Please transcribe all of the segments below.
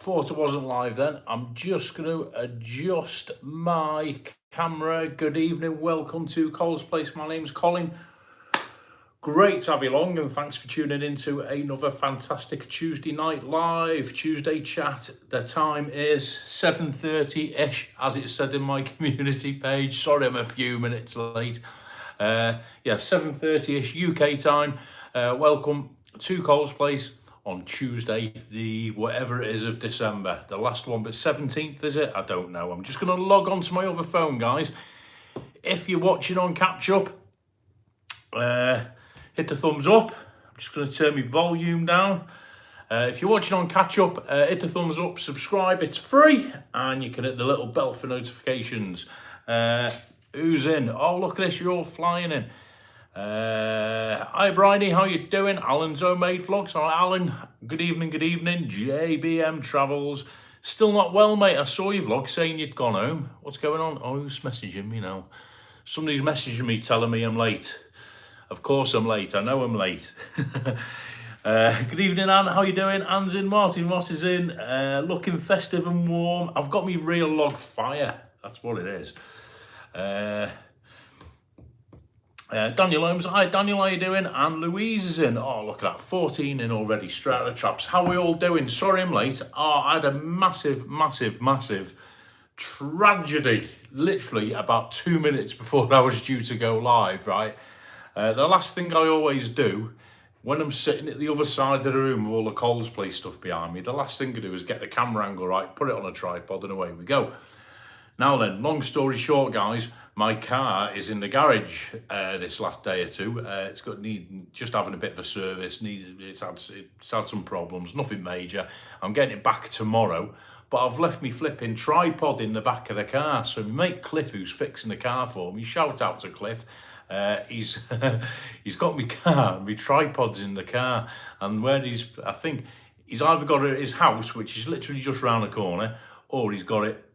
Thought it wasn't live then. I'm just going to adjust my camera. Good evening. Welcome to Cole's Place. My name's Colin. Great to have you along, and thanks for tuning in to another fantastic Tuesday night live, Tuesday chat. The time is 7:30-ish, as it said in my community page. Sorry, I'm a few minutes late. 7:30-ish UK time. Welcome to Cole's Place on Tuesday, the whatever it is of December. The last one, but 17th, is it? I don't know. I'm just going to log on to my other phone, guys. If you're watching on catch up, hit the thumbs up. I'm just going to turn my volume down. If you're watching on catch up, hit the thumbs up, subscribe. It's free, and you can hit the little bell for notifications. Who's in? Oh, look at this. You're all flying in. Hi, Bryony. How you doing? Alan's Homemade Vlogs. Hi, Alan. Good evening. Good evening. JBM Travels. Still not well, mate. I saw your vlog saying you'd gone home. What's going on? Oh, who's messaging me now? Somebody's messaging me telling me I'm late. Of course I'm late. I know I'm late. Good evening, Anne. How you doing? Anne's in. Martin Ross is in. Looking festive and warm. I've got me real log fire. That's what it is. Daniel Holmes. Hi, Daniel. How you doing? And Louise is in. Oh, look at that. 14 in already. Straight out of the traps. How are we all doing? Sorry I'm late. Oh, I had a massive tragedy. Literally about 2 minutes before I was due to go live, right? The last thing I always do when I'm sitting at the other side of the room with all the Cole's Place stuff behind me, the last thing I do is get the camera angle right, put it on a tripod, and away we go. Now then, long story short, guys, my car is in the garage this last day or two. It's got just having a bit of a service. It's had some problems, nothing major. I'm getting it back tomorrow, but I've left me flipping tripod in the back of the car. So my mate Cliff, who's fixing the car for me, shout out to Cliff. He's got my car, my tripod's in the car, and I think he's either got it at his house, which is literally just round the corner, or he's got it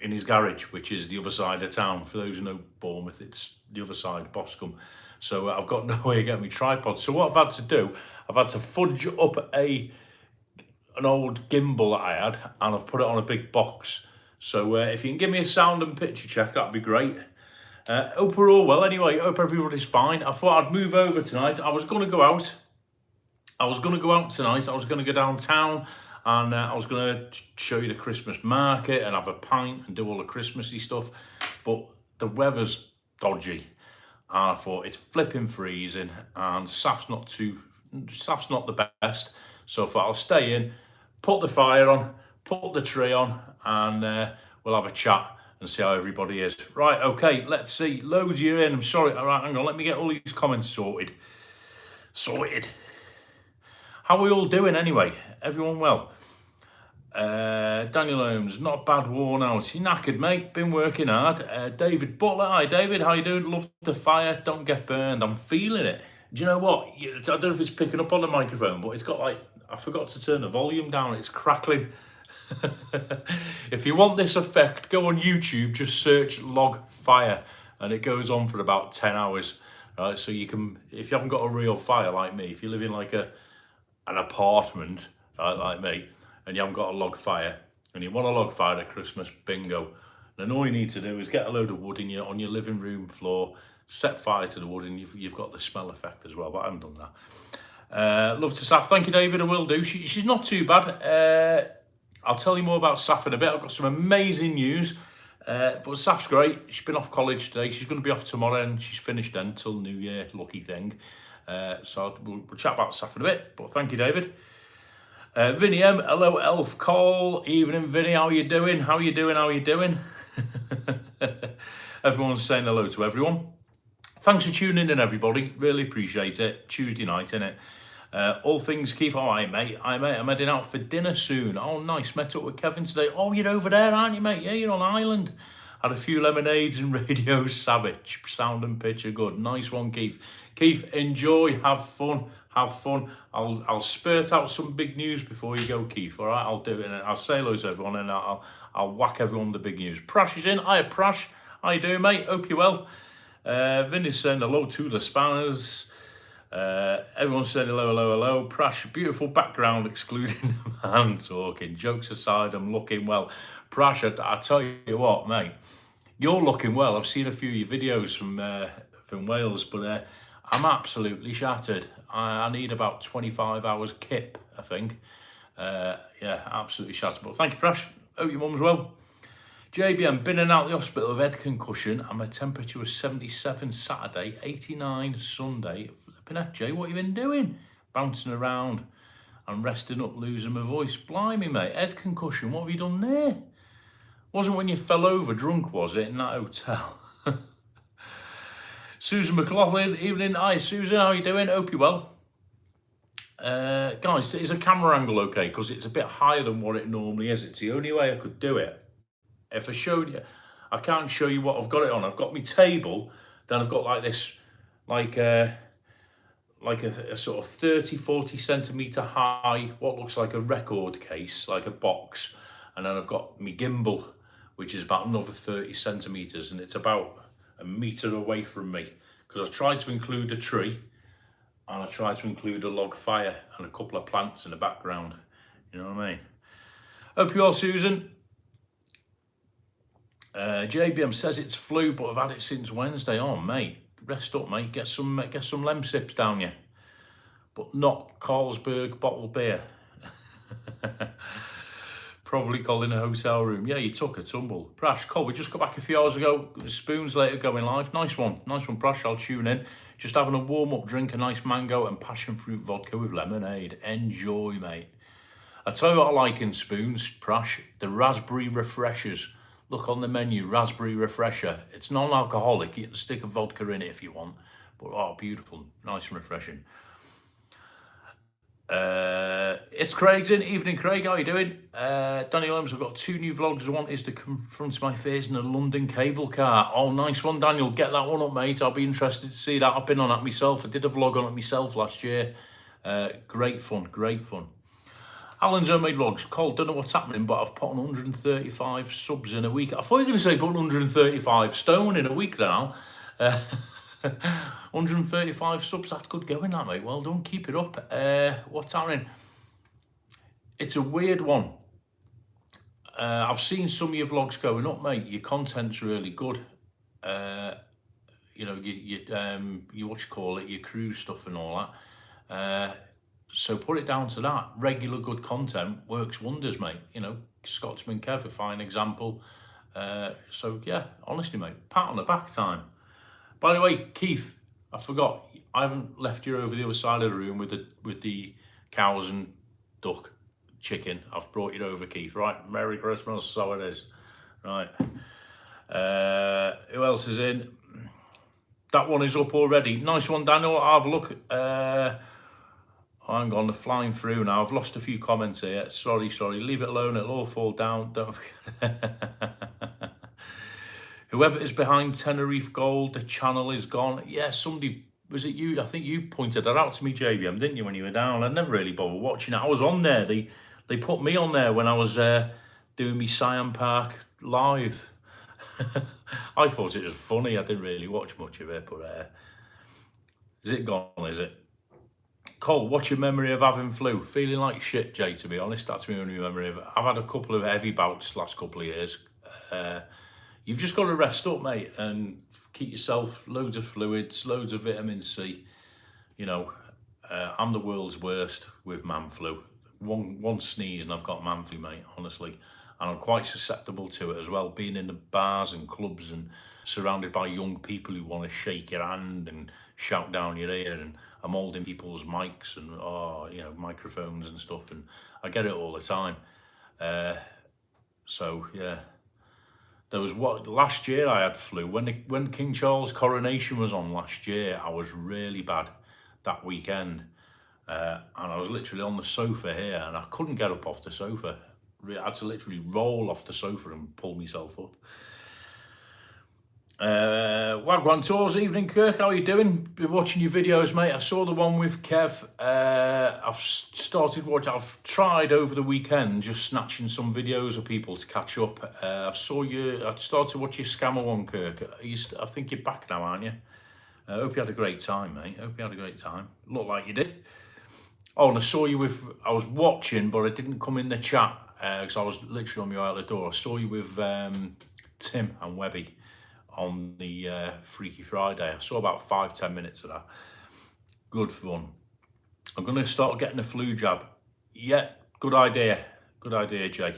in his garage, which is the other side of town. For those who know Bournemouth, it's the other side, Boscombe. So I've got no way to get my tripod. So what I've had to do, I've had to fudge up an old gimbal that I had, and I've put it on a big box. So if you can give me a sound and picture check, that'd be great. Hope we're all well anyway. Hope everybody's fine. I thought I'd move over tonight. I was going to go out tonight. I was going to go downtown, and I was going to show you the Christmas market and have a pint and do all the Christmassy stuff. But the weather's dodgy, and I thought it's flipping freezing, and Saf's not the best. So I thought I'll stay in, put the fire on, put the tree on, and we'll have a chat and see how everybody is. Right, okay, let's see. Loads you in. I'm sorry. All right, hang on. Let me get all these comments sorted. How are we all doing anyway? Everyone well? Daniel Holmes, not bad, worn out. You knackered, mate. Been working hard. David Butler. Hi, David. How you doing? Love the fire. Don't get burned. I'm feeling it. Do you know what? I don't know if it's picking up on the microphone, but it's got I forgot to turn the volume down. It's crackling. If you want this effect, go on YouTube, just search log fire, and it goes on for about 10 hours, right? So you can, if you haven't got a real fire like me, if you live in like an apartment, right, like me, and you haven't got a log fire, and you want a log fire at Christmas, bingo. Then all you need to do is get a load of wood on your living room floor, set fire to the wood, and you've got the smell effect as well, but I haven't done that. Love to Saf. Thank you, David. I will do. She's not too bad. I'll tell you more about Saf in a bit. I've got some amazing news. But Saf's great. She's been off college today. She's going to be off tomorrow, and she's finished then till New Year. Lucky thing. So we'll chat about Saf in a bit. But thank you, David. Vinny M. Hello, Elf Cole. Evening, Vinny. How you doing? How you doing? Everyone's saying hello to everyone. Thanks for tuning in, everybody. Really appreciate it. Tuesday night, innit? All things Keith. Oh, hi, mate. I'm heading out for dinner soon. Oh, nice. Met up with Kevin today. Oh, you're over there, aren't you, mate? Yeah, you're on Ireland. Had a few lemonades and radio savage. Sound and picture good. Nice one, Keith. Keith, enjoy. Have fun. I'll spurt out some big news before you go, Keith. All right, I'll do it. And I'll say hello to everyone, and I'll whack everyone with the big news. Prash is in. Hiya, Prash. How you doing, mate? Hope you're well. Vin is saying hello to the Spanners. Everyone's saying hello, hello, hello. Prash, beautiful background, excluding the man talking. Jokes aside, I'm looking well. Prash, I tell you what, mate, you're looking well. I've seen a few of your videos from Wales, but I'm absolutely shattered. I need about 25 hours kip, I think. Yeah, absolutely shattered. But thank you, Prash. Hope your mum's well. JBM, been in and out the hospital of head concussion, and my temperature was 77 Saturday, 89 Sunday. Flipping heck, Jay, what have you been doing? Bouncing around and resting up, losing my voice. Blimey, mate, head concussion, what have you done there? Wasn't when you fell over drunk, was it, in that hotel? Susan McLaughlin, evening. Hi, Susan, how are you doing? Hope you're well. Guys, is a camera angle okay? Because it's a bit higher than what it normally is. It's the only way I could do it. If I showed you, I can't show you what I've got it on. I've got my table, then I've got like this, like a sort of 30, 40 centimetre high, what looks like a record case, like a box. And then I've got my gimbal, which is about another 30 centimetres, and it's about a metre away from me. Because I tried to include a tree, and I tried to include a log fire and a couple of plants in the background. You know what I mean? Hope you're all, Susan. JBM says it's flu, but I've had it since Wednesday. Oh, mate, rest up, mate. Get some Lemsips down you, but not Carlsberg bottled beer. Probably called in a hotel room. Yeah, you took a tumble. Prash, Cole, we just got back a few hours ago. Spoons later going live. Nice one, Prash. I'll tune in. Just having a warm-up drink, a nice mango and passion fruit vodka with lemonade. Enjoy, mate. I tell you what I like in Spoons, Prash, the raspberry refreshers. Look on the menu, raspberry refresher. It's non-alcoholic. You can stick a vodka in it if you want. But oh, beautiful, nice and refreshing. It's Craig's in. Evening, Craig. How are you doing? Daniel Holmes, I've got 2 new vlogs. One is to confront my fears in a London cable car. Oh, nice one, Daniel. Get that one up, mate. I'll be interested to see that. I've been on that myself. I did a vlog on it myself last year. Great fun, great fun. Alan's homemade vlogs. Cole, don't know what's happening, but I've put on 135 subs in a week. I thought you were going to say put 135 stone in a week now. 135 subs, that could go in that, mate. Well done, keep it up. What's happening? It's a weird one. I've seen some of your vlogs going up, mate. Your content's really good. You know, you what you call it, your cruise stuff and all that. So put it down to that. Regular good content works wonders, mate. You know, Scotsman Kev, a fine example. So yeah, honestly, mate, pat on the back time. By the way, Keith, I forgot, I haven't left you over the other side of the room with the cows and duck, chicken. I've brought you over, Keith, right? Merry Christmas, so it is. Right. Who else is in? That one is up already. Nice one, Daniel. I'll have a look. Hang on, they're flying through now. I've lost a few comments here. Sorry. Leave it alone. It'll all fall down. Don't forget. Whoever is behind Tenerife Gold, the channel is gone. Yeah, somebody, was it you? I think you pointed that out to me, JBM, didn't you, when you were down? I never really bothered watching it. I was on there. They put me on there when I was doing me Siam Park live. I thought it was funny. I didn't really watch much of it, but is it gone, is it? Cole, what's your memory of having flu? Feeling like shit, Jay, to be honest. That's my only memory of it. I've had a couple of heavy bouts last couple of years. You've just got to rest up, mate, and keep yourself loads of fluids, loads of vitamin C. You know, I'm the world's worst with man flu. One sneeze and I've got man flu, mate, honestly. And I'm quite susceptible to it as well, being in the bars and clubs and surrounded by young people who want to shake your hand and shout down your ear, and I'm holding people's mics and, you know, microphones and stuff, and I get it all the time. So, yeah. There was last year I had flu. When King Charles' coronation was on last year, I was really bad that weekend. And I was literally on the sofa here and I couldn't get up off the sofa. I had to literally roll off the sofa and pull myself up. Wagwan Tours, evening, Kirk, how are you doing? Been watching your videos, mate. I saw the one with Kev. I've tried over the weekend just snatching some videos of people to catch up. I started to watch your scammer one, Kirk. I think you're back now, aren't you? I hope you had a great time, mate. Hope you had a great time. Looked like you did. Oh, and I saw you with, I was watching, but I didn't come in the chat because I was literally on my way out the door. I saw you with Tim and Webby on the Freaky Friday. I saw about 5-10 minutes of that. Good fun. I'm going to start getting a flu jab. Yeah, good idea. Good idea, Jay.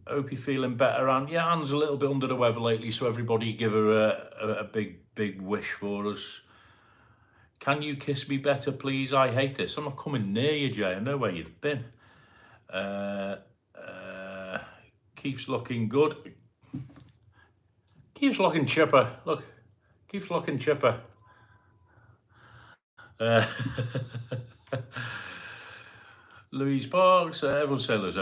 Hope you're feeling better, Anne. Yeah, Anne's a little bit under the weather lately, so everybody give her a big wish for us. Can you kiss me better, please? I hate this. I'm not coming near you, Jay. I know where you've been. Keeps looking good. Keeps looking chipper. Look, keeps looking chipper. Louise Parks, everyone's saying this,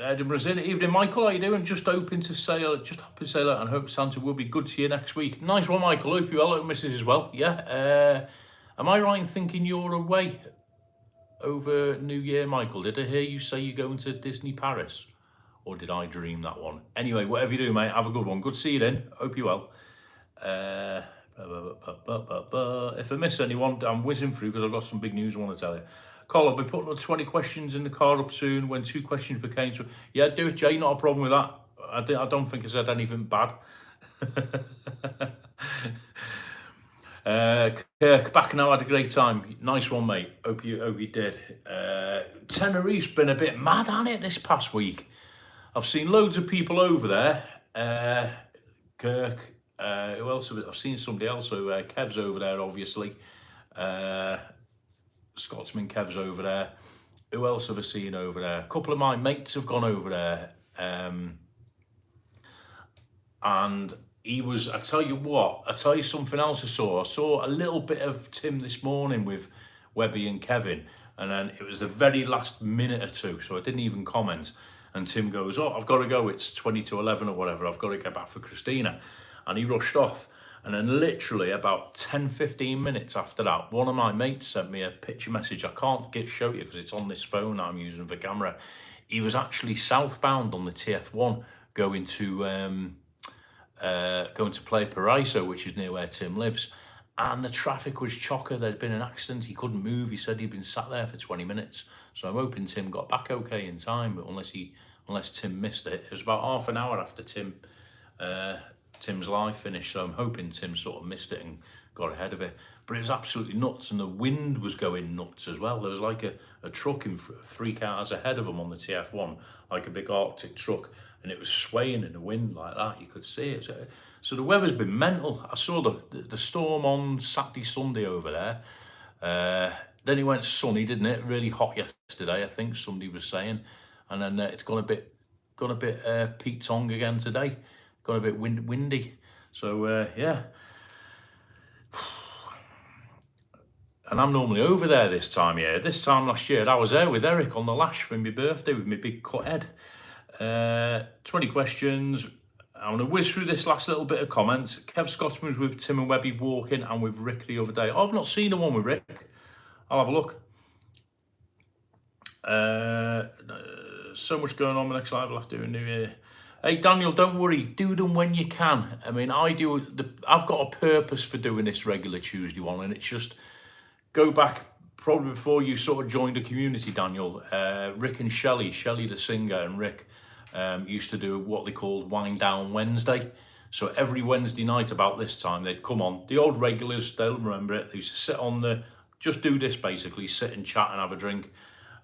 Edinburgh's in. Evening, Michael, how you doing? Just hoping to say that and hope Santa will be good to you next week. Nice one, Michael. Hope you well. Hope Mrs. as well. Yeah. Am I right in thinking you're away over New Year, Michael? Did I hear you say you're going to Disney Paris? Or did I dream that one? Anyway, whatever you do, mate, have a good one. Good to see you then. Hope you well. If I miss anyone, I'm whizzing through because I've got some big news I want to tell you. Cole, I'll be putting up 20 questions in the car up soon when 2 questions became to... Yeah, do it, Jay. Not a problem with that. I don't think I said anything bad. Kirk, back now, had a great time. Nice one, mate. Hope you did. Tenerife's been a bit mad, hasn't it, this past week? I've seen loads of people over there. Kirk, who else? I've seen somebody else. So Kev's over there, obviously. Scotsman Kev's over there. Who else have I seen over there? A couple of my mates have gone over there. And he was, I tell you something else I saw. I saw a little bit of Tim this morning with Webby and Kevin. And then it was the very last minute or two, so I didn't even comment. And Tim goes, oh, I've got to go. It's 20 to 11 or whatever. I've got to get back for Christina. And he rushed off. And then literally about 10, 15 minutes after that, one of my mates sent me a picture message. I can't show you because it's on this phone I'm using for camera. He was actually southbound on the TF1 going to play Paraiso, which is near where Tim lives. And the traffic was chocker. There'd been an accident. He couldn't move. He said he'd been sat there for 20 minutes. So I'm hoping Tim got back okay in time, but unless Tim missed it. It was about half an hour after Tim's live finished, so I'm hoping Tim sort of missed it and got ahead of it. But it was absolutely nuts, and the wind was going nuts as well. There was like a truck in 3 cars ahead of him on the TF1, like a big Arctic truck, and it was swaying in the wind like that. You could see it. So the weather's been mental. I saw the storm on Saturday, Sunday over there. Then it went sunny, didn't it? Really hot yesterday, I think somebody was saying. And then it's gone a bit Pete Tong again today. Got a bit windy. So, yeah. And I'm normally over there this time, yeah. This time last year, I was there with Eric on the lash for my birthday with my big cut head. 20 questions. I'm going to whiz through this last little bit of comments. Kev Scotsman was with Tim and Webby walking and with Rick the other day. I've not seen the one with Rick. I'll have a look. So much going on. The next live I'll have to do a New Year. Hey, Daniel, don't worry. Do them when you can. I mean, I've got a purpose for doing this regular Tuesday one, and it's just go back probably before you sort of joined the community, Daniel. Rick and Shelley the singer, and Rick used to do what they called Wind Down Wednesday. So every Wednesday night about this time, they'd come on. The old regulars, they'll remember it. They used to sit on just do this basically, sit and chat and have a drink.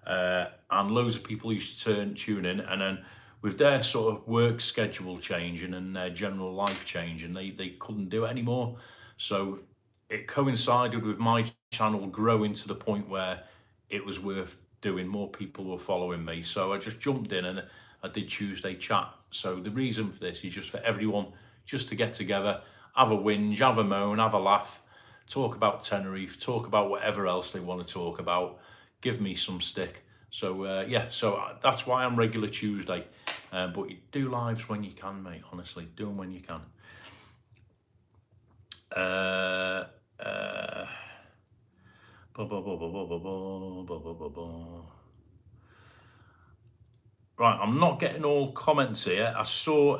And loads of people used to tune in, and then with their sort of work schedule changing and their general life changing, they couldn't do it anymore. So it coincided with my channel growing to the point where it was worth doing. More people were following me. So I just jumped in and I did Tuesday chat. So the reason for this is just for everyone just to get together, have a whinge, have a moan, have a laugh, talk about Tenerife, talk about whatever else they want to talk about, give me some stick. So yeah, so that's why I'm regular Tuesday. But you do lives when you can, mate, honestly. Do them when you can. Right, I'm not getting all comments here. I saw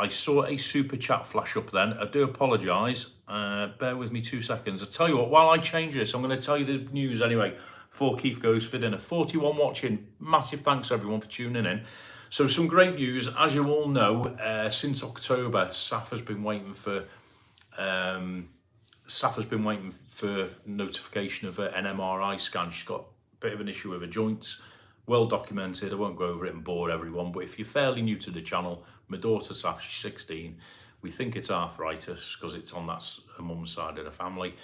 I saw a super chat flash up then. I do apologise. Bear with me 2 seconds. I tell you what, while I change this, I'm going to tell you the news anyway. Before Keith goes for dinner. 41 watching. Massive thanks everyone for tuning in. So some great news. As you all know, since October, Saf has been waiting for notification of an MRI scan. She's got a bit of an issue with her joints. Well documented. I won't go over it and bore everyone, but if you're fairly new to the channel, my daughter Saf, she's 16. We think it's arthritis because it's on her mum's side of the family.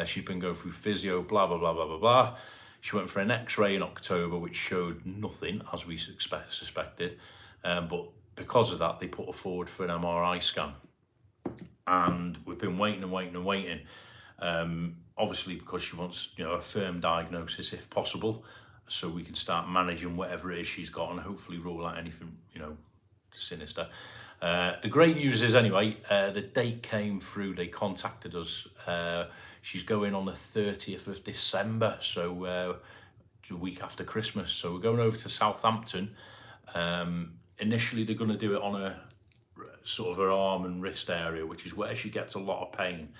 She's been going through physio, blah, blah, blah, blah, blah, blah. She went for an x-ray in October, which showed nothing, as we suspected. But because of that, they put her forward for an MRI scan. And we've been waiting and waiting and waiting. Obviously, because she wants, a firm diagnosis if possible, so we can start managing whatever it is she's got and hopefully rule out anything, sinister. The great news is anyway, the date came through. They contacted us. She's going on the 30th of December, so the week after Christmas. So we're going over to Southampton. Initially, they're going to do it on a sort of her arm and wrist area, which is where she gets a lot of pain.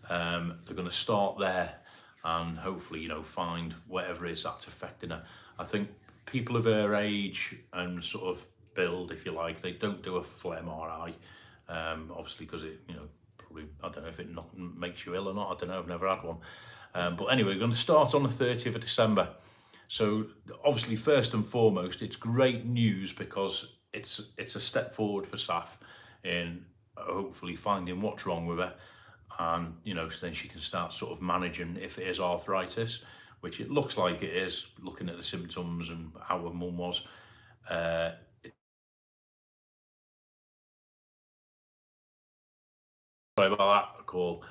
They're going to start there and hopefully, find whatever it is that's affecting her. I think people of her age and sort of build, if you like, they don't do a full MRI, obviously because it, probably, I don't know if it makes you ill or not. I don't know, I've never had one. But anyway, we're going to start on the 30th of December. So obviously, first and foremost, it's great news because it's a step forward for Saf in hopefully finding what's wrong with her, and so then she can start sort of managing if it is arthritis, which it looks like it is, looking at the symptoms and how her mum was. Sorry about that call.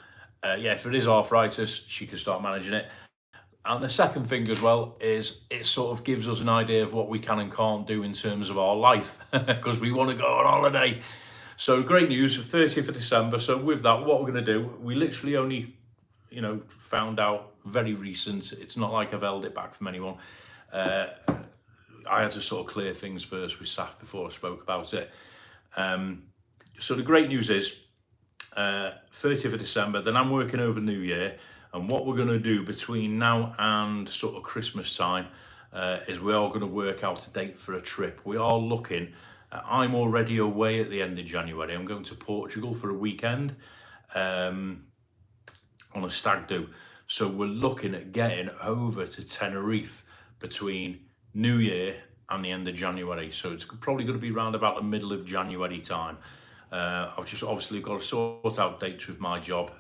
Yeah, if it is arthritis, she can start managing it. And the second thing as well is it sort of gives us an idea of what we can and can't do in terms of our life, because we want to go on holiday. So great news, 30th of December. So with that, what we're going to do, we literally only, found out very recent. It's not like I've held it back from anyone. I had to sort of clear things first with Saf before I spoke about it. So the great news is 30th of December, then I'm working over New Year. And what we're going to do between now and sort of Christmas time is we are going to work out a date for a trip. We are looking, I'm already away at the end of January. I'm going to Portugal for a weekend on a stag do. So we're looking at getting over to Tenerife between New Year and the end of January. So it's probably going to be around about the middle of January time. I've just obviously got to sort out dates with my job.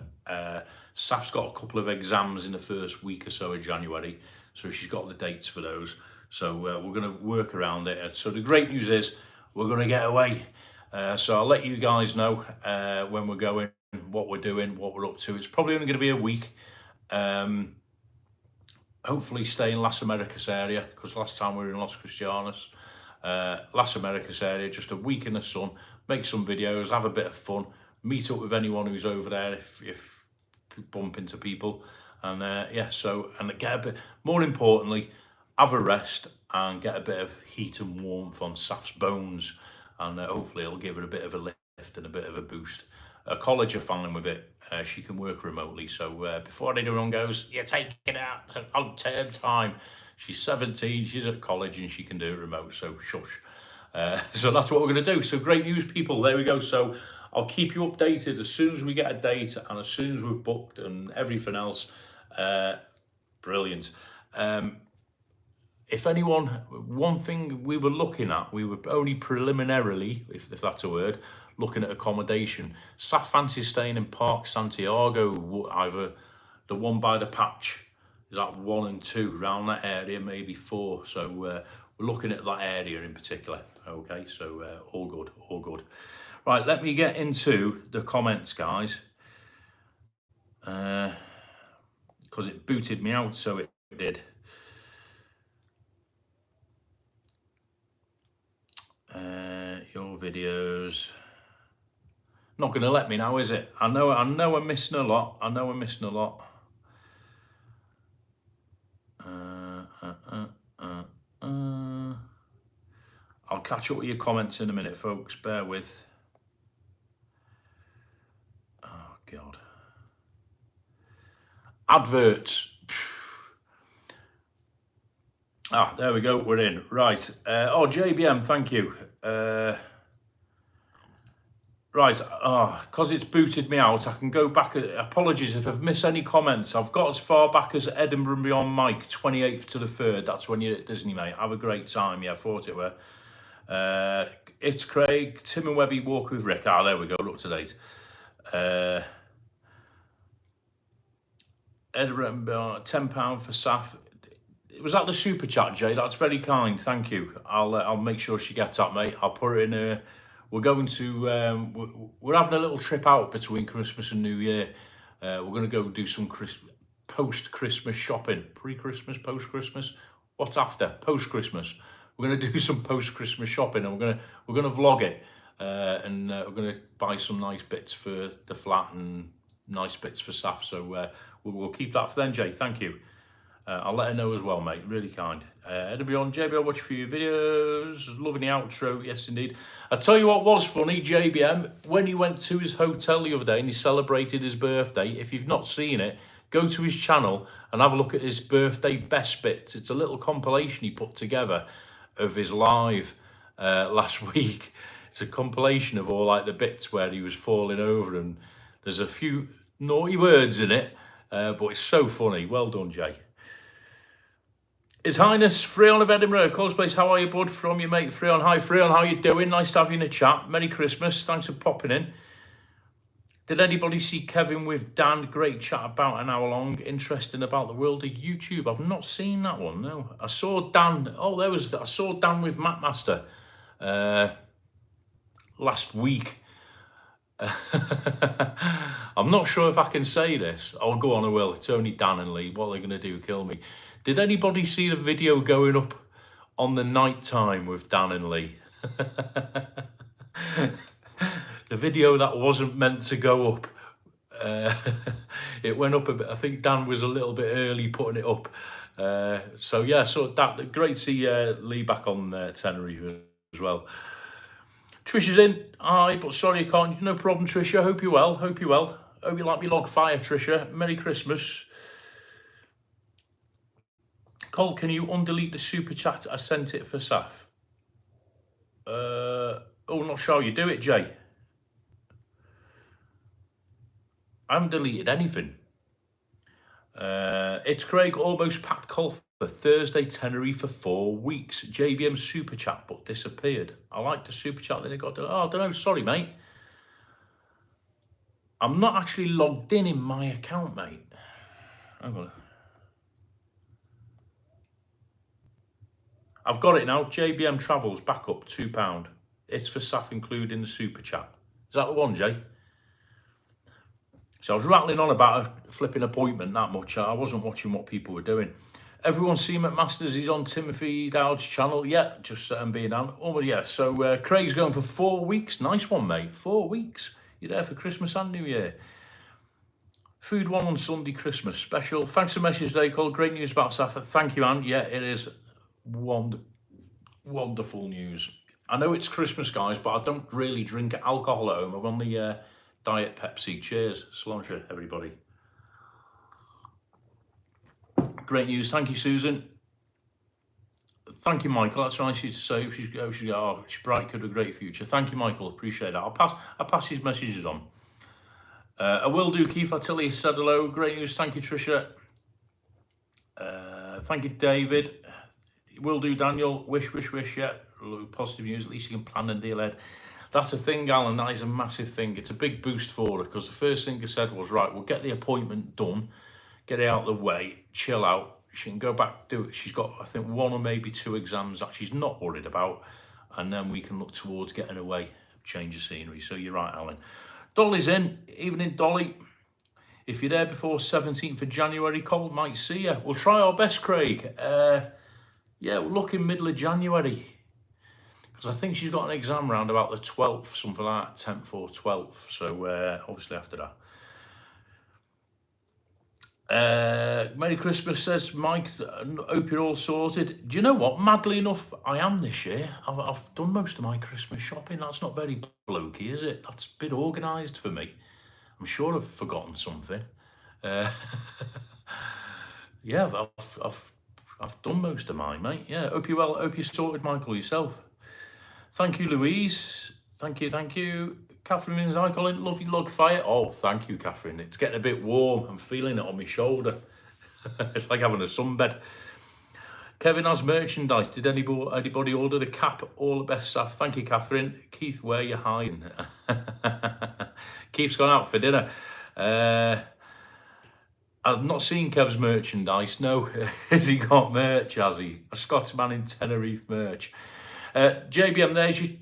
Saf's got a couple of exams in the first week or so of January, so she's got the dates for those. So we're going to work around it. So the great news is we're going to get away. So I'll let you guys know when we're going, what we're doing, what we're up to. It's probably only going to be a week. Hopefully stay in Las Americas area, because last time we were in Los Cristianos. Las Americas area, just a week in the sun, make some videos, have a bit of fun, meet up with anyone who's over there if bump into people, and yeah, so, and get a bit, more importantly, have a rest and get a bit of heat and warmth on Saf's bones, and hopefully it'll give her a bit of a lift and a bit of a boost. College are fine with it. She can work remotely, so before anyone goes, you're taking it out on term time, she's 17, she's at college and she can do it remote, so shush. So that's what we're going to do. So great news, people. There we go. So I'll keep you updated as soon as we get a date and as soon as we've booked and everything else. Brilliant. If anyone, one thing we were looking at, we were only preliminarily, if that's a word, looking at accommodation. Saf fancies staying in Park Santiago, either the one by the patch, is that 1 and 2, around that area, maybe 4. So we're looking at that area in particular. Okay, so all good, all good. Right, let me get into the comments, guys. Because it booted me out, so it did. Your videos. Not going to let me now, is it? I know I'm missing a lot. I know I'm missing a lot. I'll catch up with your comments in a minute, folks. Bear with. adverts. Ah, there we go, we're in. Right. Oh, JBM, thank you. Right, because it's booted me out, I can go back. Apologies if I've missed any comments. I've got as far back as Edinburgh and Beyond Mike, 28th to the 3rd. That's when you're at Disney, mate. Have a great time. Yeah, I thought it were. It's Craig, Tim and Webby, Walk with Rick. Ah, there we go, up to date. Edinburgh and Beyond, £10 for Saf. Was that the super chat, Jay? That's very kind. Thank you. I'll make sure she gets that, mate. I'll put it in. We're going to. We're having a little trip out between Christmas and New Year. We're going to go do some post-Christmas shopping. Pre-Christmas, post-Christmas. What's after? Post-Christmas. We're going to do some post-Christmas shopping, and we're going to vlog it. And we're going to buy some nice bits for the flat and nice bits for Saf. So we'll keep that for then, Jay. Thank you. I'll let her know as well, mate. Really kind. Edinburgh on JBL, watch a few videos. Loving the outro. Yes, indeed. I tell you what was funny, JBM, when he went to his hotel the other day and he celebrated his birthday. If you've not seen it, go to his channel and have a look at his birthday best bits. It's a little compilation he put together of his live last week. It's a compilation of all like the bits where he was falling over, and there's a few naughty words in it, but it's so funny. Well done, Jay. His Highness Freon of Edinburgh, Cosplays, how are you, bud? From your mate Freon. Hi Freon, how you doing? Nice to have you in the chat. Merry Christmas, thanks for popping in. Did anybody see Kevin with Dan? Great chat, about an hour long. Interesting about the world of YouTube. I've not seen that one, no. I saw Dan, I saw Dan with Matt Master last week. I'm not sure if I can say this. Oh, go on, I will. It's only Dan and Lee. What are they going to do? Kill me. Did anybody see the video going up on the night time with Dan and Lee? The video that wasn't meant to go up. It went up a bit. I think Dan was a little bit early putting it up. So yeah, so that great to see Lee back on Tenerife as well. Trisha's in. Hi, but sorry I can't. No problem, Trisha. Hope you're well. Hope you're well. Hope you like me log fire, Trisha. Merry Christmas. Cole, can you undelete the super chat? I sent it for Saf. Not sure you do it, Jay. I haven't deleted anything. It's Craig, almost packed call for Thursday, Tenerife for 4 weeks. JBM super chat, but disappeared. I like the super chat that they got. Oh, I don't know. Sorry, mate. I'm not actually logged in my account, mate. Hang on. I've got it now. JBM Travels back up £2. It's for Saf, including the super chat. Is that the one, Jay? So I was rattling on about a flipping appointment that much. I wasn't watching what people were doing. Everyone see McMasters. He's on Timothy Dowd's channel. Yeah, just being on. Oh, yeah. So Craig's going for 4 weeks. Nice one, mate. 4 weeks. You're there for Christmas and New Year. Food one on Sunday, Christmas special. Thanks for the message today, Cole. Great news about Saf. Thank you, Anne. Yeah, it is wonderful news. I know it's Christmas, guys, but I don't really drink alcohol at home. I'm on the Diet Pepsi. Cheers. Cilantro, everybody. Great news. Thank you, Susan. Thank you, Michael. That's nice of you to say. She's bright, could have a great future. Thank you, Michael. Appreciate that. I'll pass these messages on. I will do, Keith. Attilia said hello. Great news. Thank you, Trisha. Thank you, David. Will do, Daniel. Wish, yeah. Positive news. At least you can plan and deal ahead. That's a thing, Alan. That is a massive thing. It's a big boost for her, because the first thing I said was, right, we'll get the appointment done, get it out of the way, chill out. She can go back, do it. She's got, I think, 1 or maybe 2 exams that she's not worried about, and then we can look towards getting away, change of scenery. So you're right, Alan. Dolly's in. Evening, Dolly. If you're there before 17th of January, Cole might see you. We'll try our best, Craig. Yeah, we're looking middle of January, because I think she's got an exam round about the 12th, something like that, 10th or 12th. So obviously after that. Merry Christmas, says Mike. Hope you're all sorted. Do you know what? Madly enough, I am this year. I've done most of my Christmas shopping. That's not very blokey, is it? That's a bit organised for me. I'm sure I've forgotten something. Yeah, I've done most of mine, mate. Yeah, hope you well. Hope you sorted, Michael, yourself. Thank you, Louise. Thank you. Catherine is I calling lovely log fire. Oh, thank you, Catherine. It's getting a bit warm. I'm feeling it on my shoulder. It's like having a sunbed. Kevin has merchandise. Did anybody order the cap? All the best stuff. Thank you, Catherine. Keith, where you hiding? Keith's gone out for dinner. I've not seen Kev's merchandise. No, has he got merch? Has he? A Scotsman in Tenerife merch. JBM,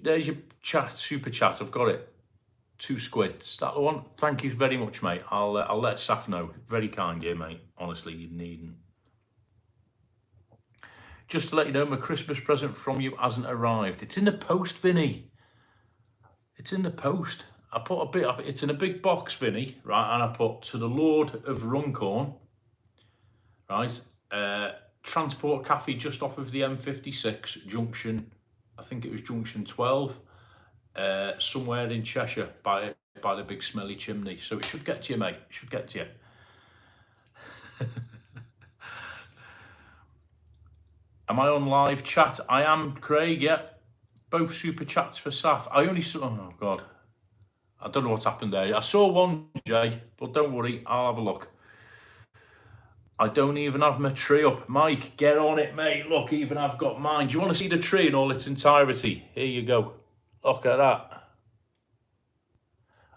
there's your chat, super chat. I've got it. 2 squid. Is that the one? Thank you very much, mate. I'll let Saf know. Very kind, yeah, mate. Honestly, you needn't. Just to let you know, my Christmas present from you hasn't arrived. It's in the post, Vinny. It's in the post. I put a bit up. It's in a big box, Vinny, right? And I put to the Lord of Runcorn, right? Transport Cafe just off of the M56 junction. I think it was junction 12. Somewhere in Cheshire by the big smelly chimney. So it should get to you, mate. It should get to you. Am I on live chat? I am, Craig, yeah. Both super chats for Saf. I only saw, oh God. I don't know what's happened there. I saw one, Jay, but don't worry, I'll have a look. I don't even have my tree up. Mike, get on it, mate. Look, even I've got mine. Do you want to see the tree in all its entirety? Here you go. Look at that.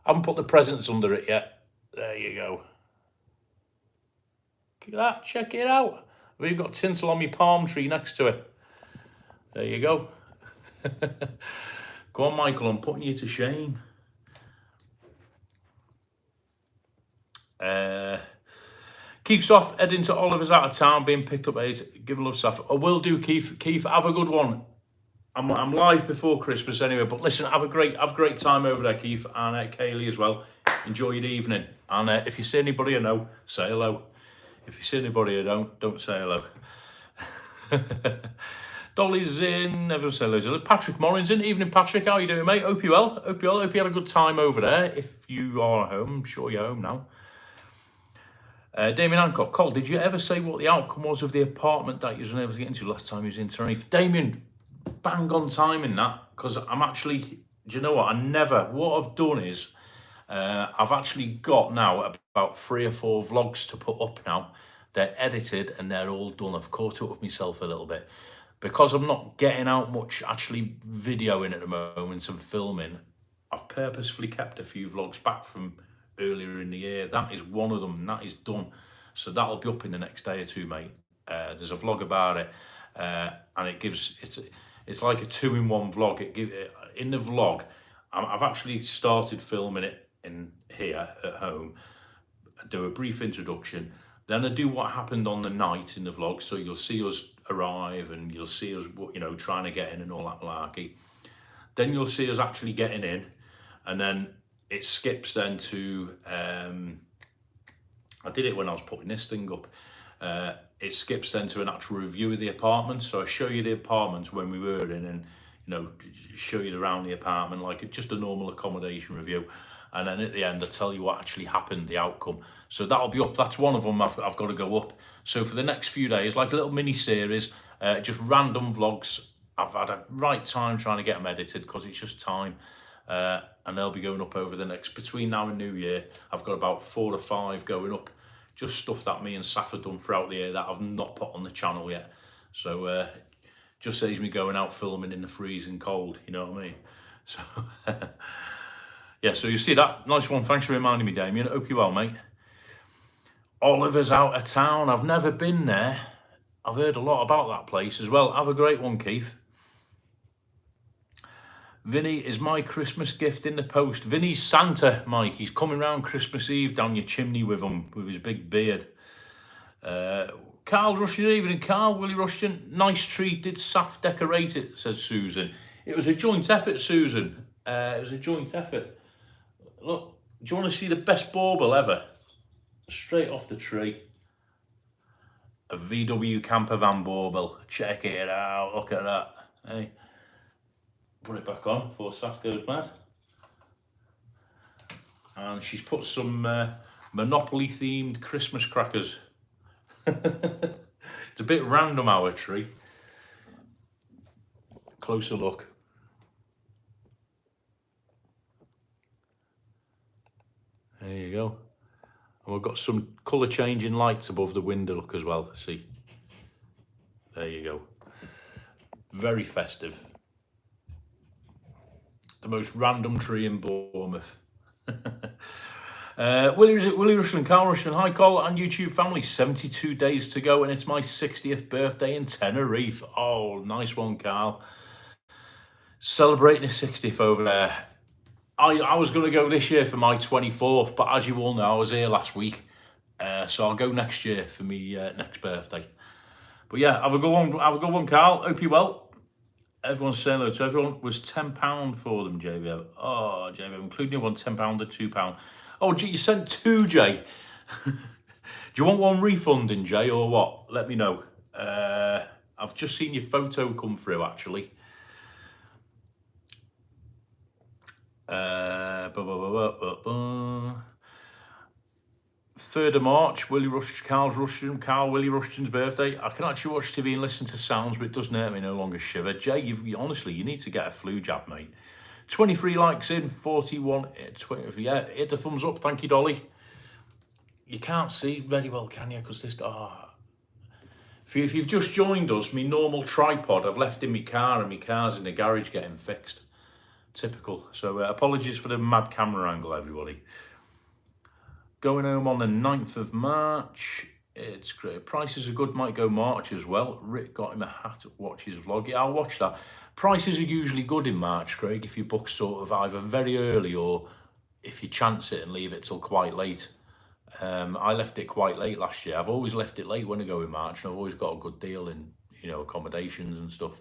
I haven't put the presents under it yet. There you go. Look at that. Check it out. We've got tinsel on my palm tree next to it. There you go. Go on, Michael. I'm putting you to shame. Keith's off, heading to Oliver's out of town, being picked up at 8. Give a love stuff. I will do, Keith. Keith, have a good one. I'm live before Christmas anyway, but listen, have a great time over there, Keith, and Kaylee as well. Enjoy your evening. And if you see anybody I know, say hello. If you see anybody I don't say hello. Dolly's in, never say hello. Patrick Morin's in. Evening, Patrick. How are you doing, mate? Hope you well. Hope you had a good time over there. If you are at home, I'm sure you're home now. Damien Hancock, Cole, did you ever say what the outcome was of the apartment that you was unable to get into last time you was in Tenerife? Damien, bang on time in that, because I'm actually, do you know what? What I've done is, I've actually got now about 3 or 4 vlogs to put up now. They're edited and they're all done. I've caught up with myself a little bit. Because I'm not getting out much actually videoing at the moment and filming, I've purposefully kept a few vlogs back from earlier in the year. That is one of them, and that is done. So that'll be up in the next day or 2, mate. There's a vlog about it, and it's like a 2-in-1 vlog. In the vlog, I've actually started filming it in here at home. I do a brief introduction, then I do what happened on the night in the vlog. So you'll see us arrive, and you'll see us, trying to get in and all that malarkey. Then you'll see us actually getting in, and then it skips then to, I did it when I was putting this thing up. It skips then to an actual review of the apartment. So I show you the apartment when we were in, and show you around the apartment like just a normal accommodation review. And then at the end, I tell you what actually happened, the outcome. So that'll be up. That's one of them I've got to go up. So for the next few days, like a little mini series, just random vlogs. I've had a right time trying to get them edited because it's just time. And they'll be going up over the next, between now and New Year. I've got about 4 or 5 going up. Just stuff that me and Saf have done throughout the year that I've not put on the channel yet. So just saves me going out filming in the freezing cold, you know what I mean? So yeah, so you see that. Nice one. Thanks for reminding me, Damien. Hope you're well, mate. Oliver's out of town. I've never been there. I've heard a lot about that place as well. Have a great one, Keith. Vinny is my Christmas gift in the post. Vinny's Santa, Mike. He's coming round Christmas Eve down your chimney with him, with his big beard. Carl Rushton, evening. Carl, Willie Rushton. Nice tree. Did Saf decorate it, says Susan. It was a joint effort, Susan. It was a joint effort. Look, do you want to see the best bauble ever? Straight off the tree. A VW camper van bauble. Check it out. Look at that. Hey. Put it back on before Saf goes mad. And she's put some Monopoly themed Christmas crackers It's a bit random, our tree. Closer look. There you go. And we've got some colour changing lights above the window, look, as well. See? There you go. Very festive. The most random tree in Bournemouth. Willie Rushton, Carl Rushton, hi Col and YouTube family, 72 days to go and it's my 60th birthday in Tenerife. Oh, nice one, Carl. Celebrating his 60th over there. I was going to go this year for my 24th, but as you all know, I was here last week. So I'll go next year for me next birthday. But yeah, have a good one, Carl. Hope you're well. Everyone's saying hello to everyone. Was £10 for them, JVM. Oh, JVM, including one £10 or £2. Oh, gee, you sent two, Jay. Do you want one refunding, Jay, or what? Let me know. I've just seen your photo come through, actually. 3rd of March, Willie Rushton's birthday. I can actually watch TV and listen to sounds, but it doesn't hurt me no longer shiver. Jay, honestly, you need to get a flu jab, mate. 23 likes in, 41, 20, yeah, hit the thumbs up, thank you, Dolly. You can't see very well, can you? Because this, if you've just joined us, my normal tripod I've left in my car and my car's in the garage getting fixed. Typical. So apologies for the mad camera angle, everybody. Going home on the 9th of March. It's great. Prices are good, might go March as well. Rick got him a hat, watch his vlog. Yeah, I'll watch that. Prices are usually good in March, Craig, if you book sort of either very early or if you chance it and leave it till quite late. I left it quite late last year. I've always left it late when I go in March, and I've always got a good deal in, you know, accommodations and stuff.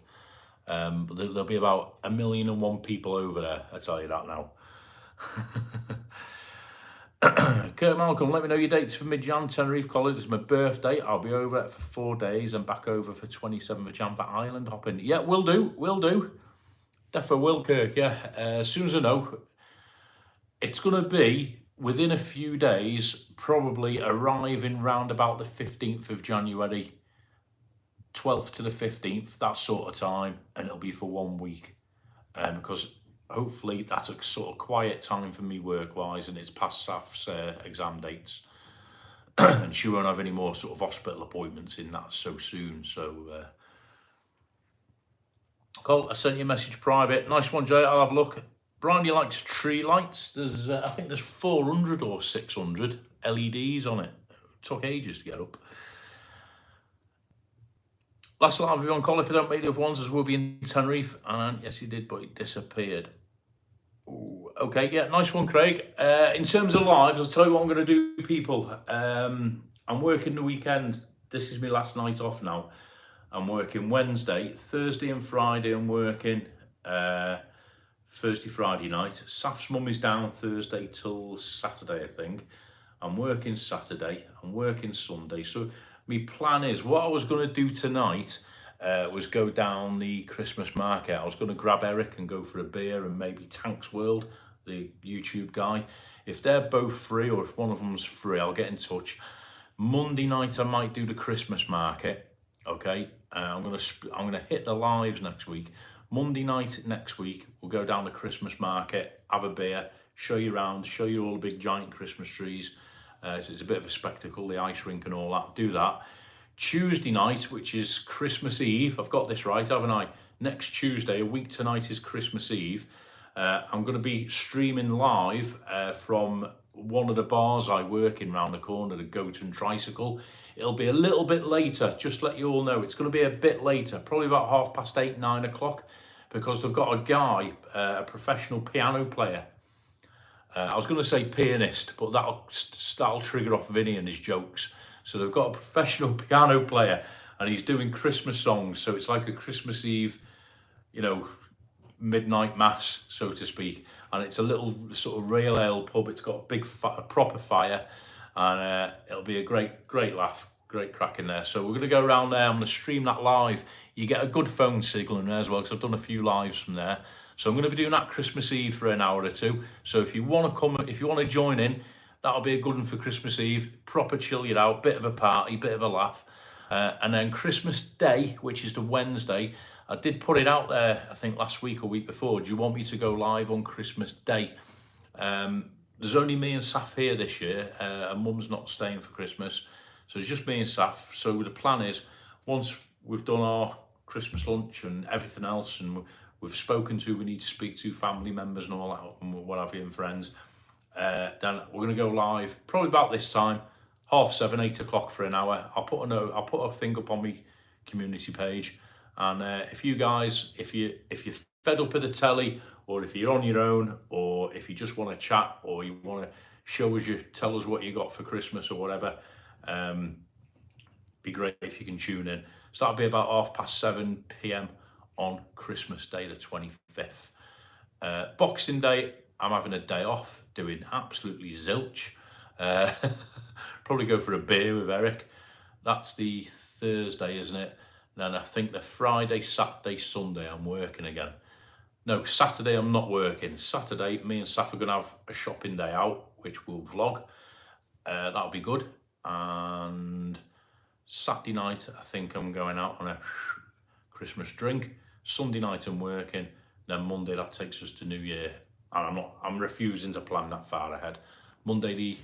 But there'll be about 1,000,001 people over there, I tell you that now. Kurt Malcolm, let me know your dates for mid-Jan, Tenerife College. It's my birthday. I'll be over for 4 days and back over for 27th of Jan for island hopping. Yeah, will do. Defo will, Kirk, yeah. As soon as I know, it's going to be within a few days, probably arriving round about the 15th of January, 12th to the 15th, that sort of time, and it'll be for 1 week. Because hopefully that's a sort of quiet time for me work-wise, and it's past Saf's exam dates. And she won't have any more sort of hospital appointments in that so soon. So, Cole, I sent you a message private. Nice one, Jay. I'll have a look. Brian, you likes tree lights. There's, I think there's 400 or 600 LEDs on it. It took ages to get up. Last live video on Call, if I don't make the other ones, as we'll be in Tenerife. And yes, he did, but he disappeared. Ooh, okay, yeah, nice one, Craig. In terms of lives, I'll tell you what I'm going to do, people. I'm working the weekend. This is my last night off now. I'm working Wednesday, Thursday and Friday I'm working. Thursday, Friday night. Saf's mum is down Thursday till Saturday, I think. I'm working Saturday. I'm working Sunday. So my plan is, what I was going to do tonight was go down the Christmas market. I was going to grab Eric and go for a beer, and maybe Tanks World, the YouTube guy. If they're both free, or if one of them's free, I'll get in touch. Monday night I might do the Christmas market. Okay, I'm gonna hit the lives next week. Monday night next week we'll go down the Christmas market, have a beer, show you around, show you all the big giant Christmas trees. So it's a bit of a spectacle, the ice rink and all that. Do that. Tuesday night, which is Christmas Eve, I've got this right, haven't I? Next Tuesday, a week tonight, is Christmas Eve. I'm going to be streaming live from one of the bars I work in round the corner, the Goat and Tricycle. It'll be a little bit later, just to let you all know. It's going to be a bit later, probably about 8:30, 9 o'clock, because they've got a guy, a professional piano player. I was going to say pianist, but that'll trigger off Vinny and his jokes. So they've got a professional piano player, and he's doing Christmas songs. So it's like a Christmas Eve, you know, midnight mass, so to speak. And it's a little sort of rail ale pub. It's got a big proper fire, and it'll be a great laugh, great crack in there. So we're going to go around there. I'm going to stream that live. You get a good phone signal in there as well, because I've done a few lives from there. So I'm going to be doing that Christmas Eve for an hour or two. So if you want to come, if you want to join in, That'll be a good one for Christmas Eve. Proper chill you out, bit of a party, bit of a laugh. And then Christmas Day, which is the Wednesday, I did put it out there, I think last week or week before. Do you want me to go live on Christmas Day? There's only me and Saf here this year, and Mum's not staying for Christmas. So it's just me and Saf. So the plan is, once we've done our Christmas lunch and everything else, and we've spoken to, we need to speak to family members and all that, and what have you, and friends, then we're going to go live, probably about this time, 7:30, 8 o'clock for an hour. I'll put a thing up on my community page. And if you guys, if you're fed up with the telly, or if you're on your own, or if you just want to chat, or you want to tell us what you got for Christmas or whatever, be great if you can tune in. So that'll be about 7:30 p.m. on Christmas Day, the 25th. Boxing Day, I'm having a day off, doing absolutely zilch. Probably go for a beer with Eric. That's the Thursday, isn't it? Then I think the Friday, Saturday, Sunday, I'm working again. No, Saturday I'm not working. Saturday, me and Saf are going to have a shopping day out, which we'll vlog. That'll be good. And Saturday night, I think I'm going out on a Christmas drink. Sunday night I'm working. Then Monday, that takes us to New Year. And I'm refusing to plan that far ahead. Monday the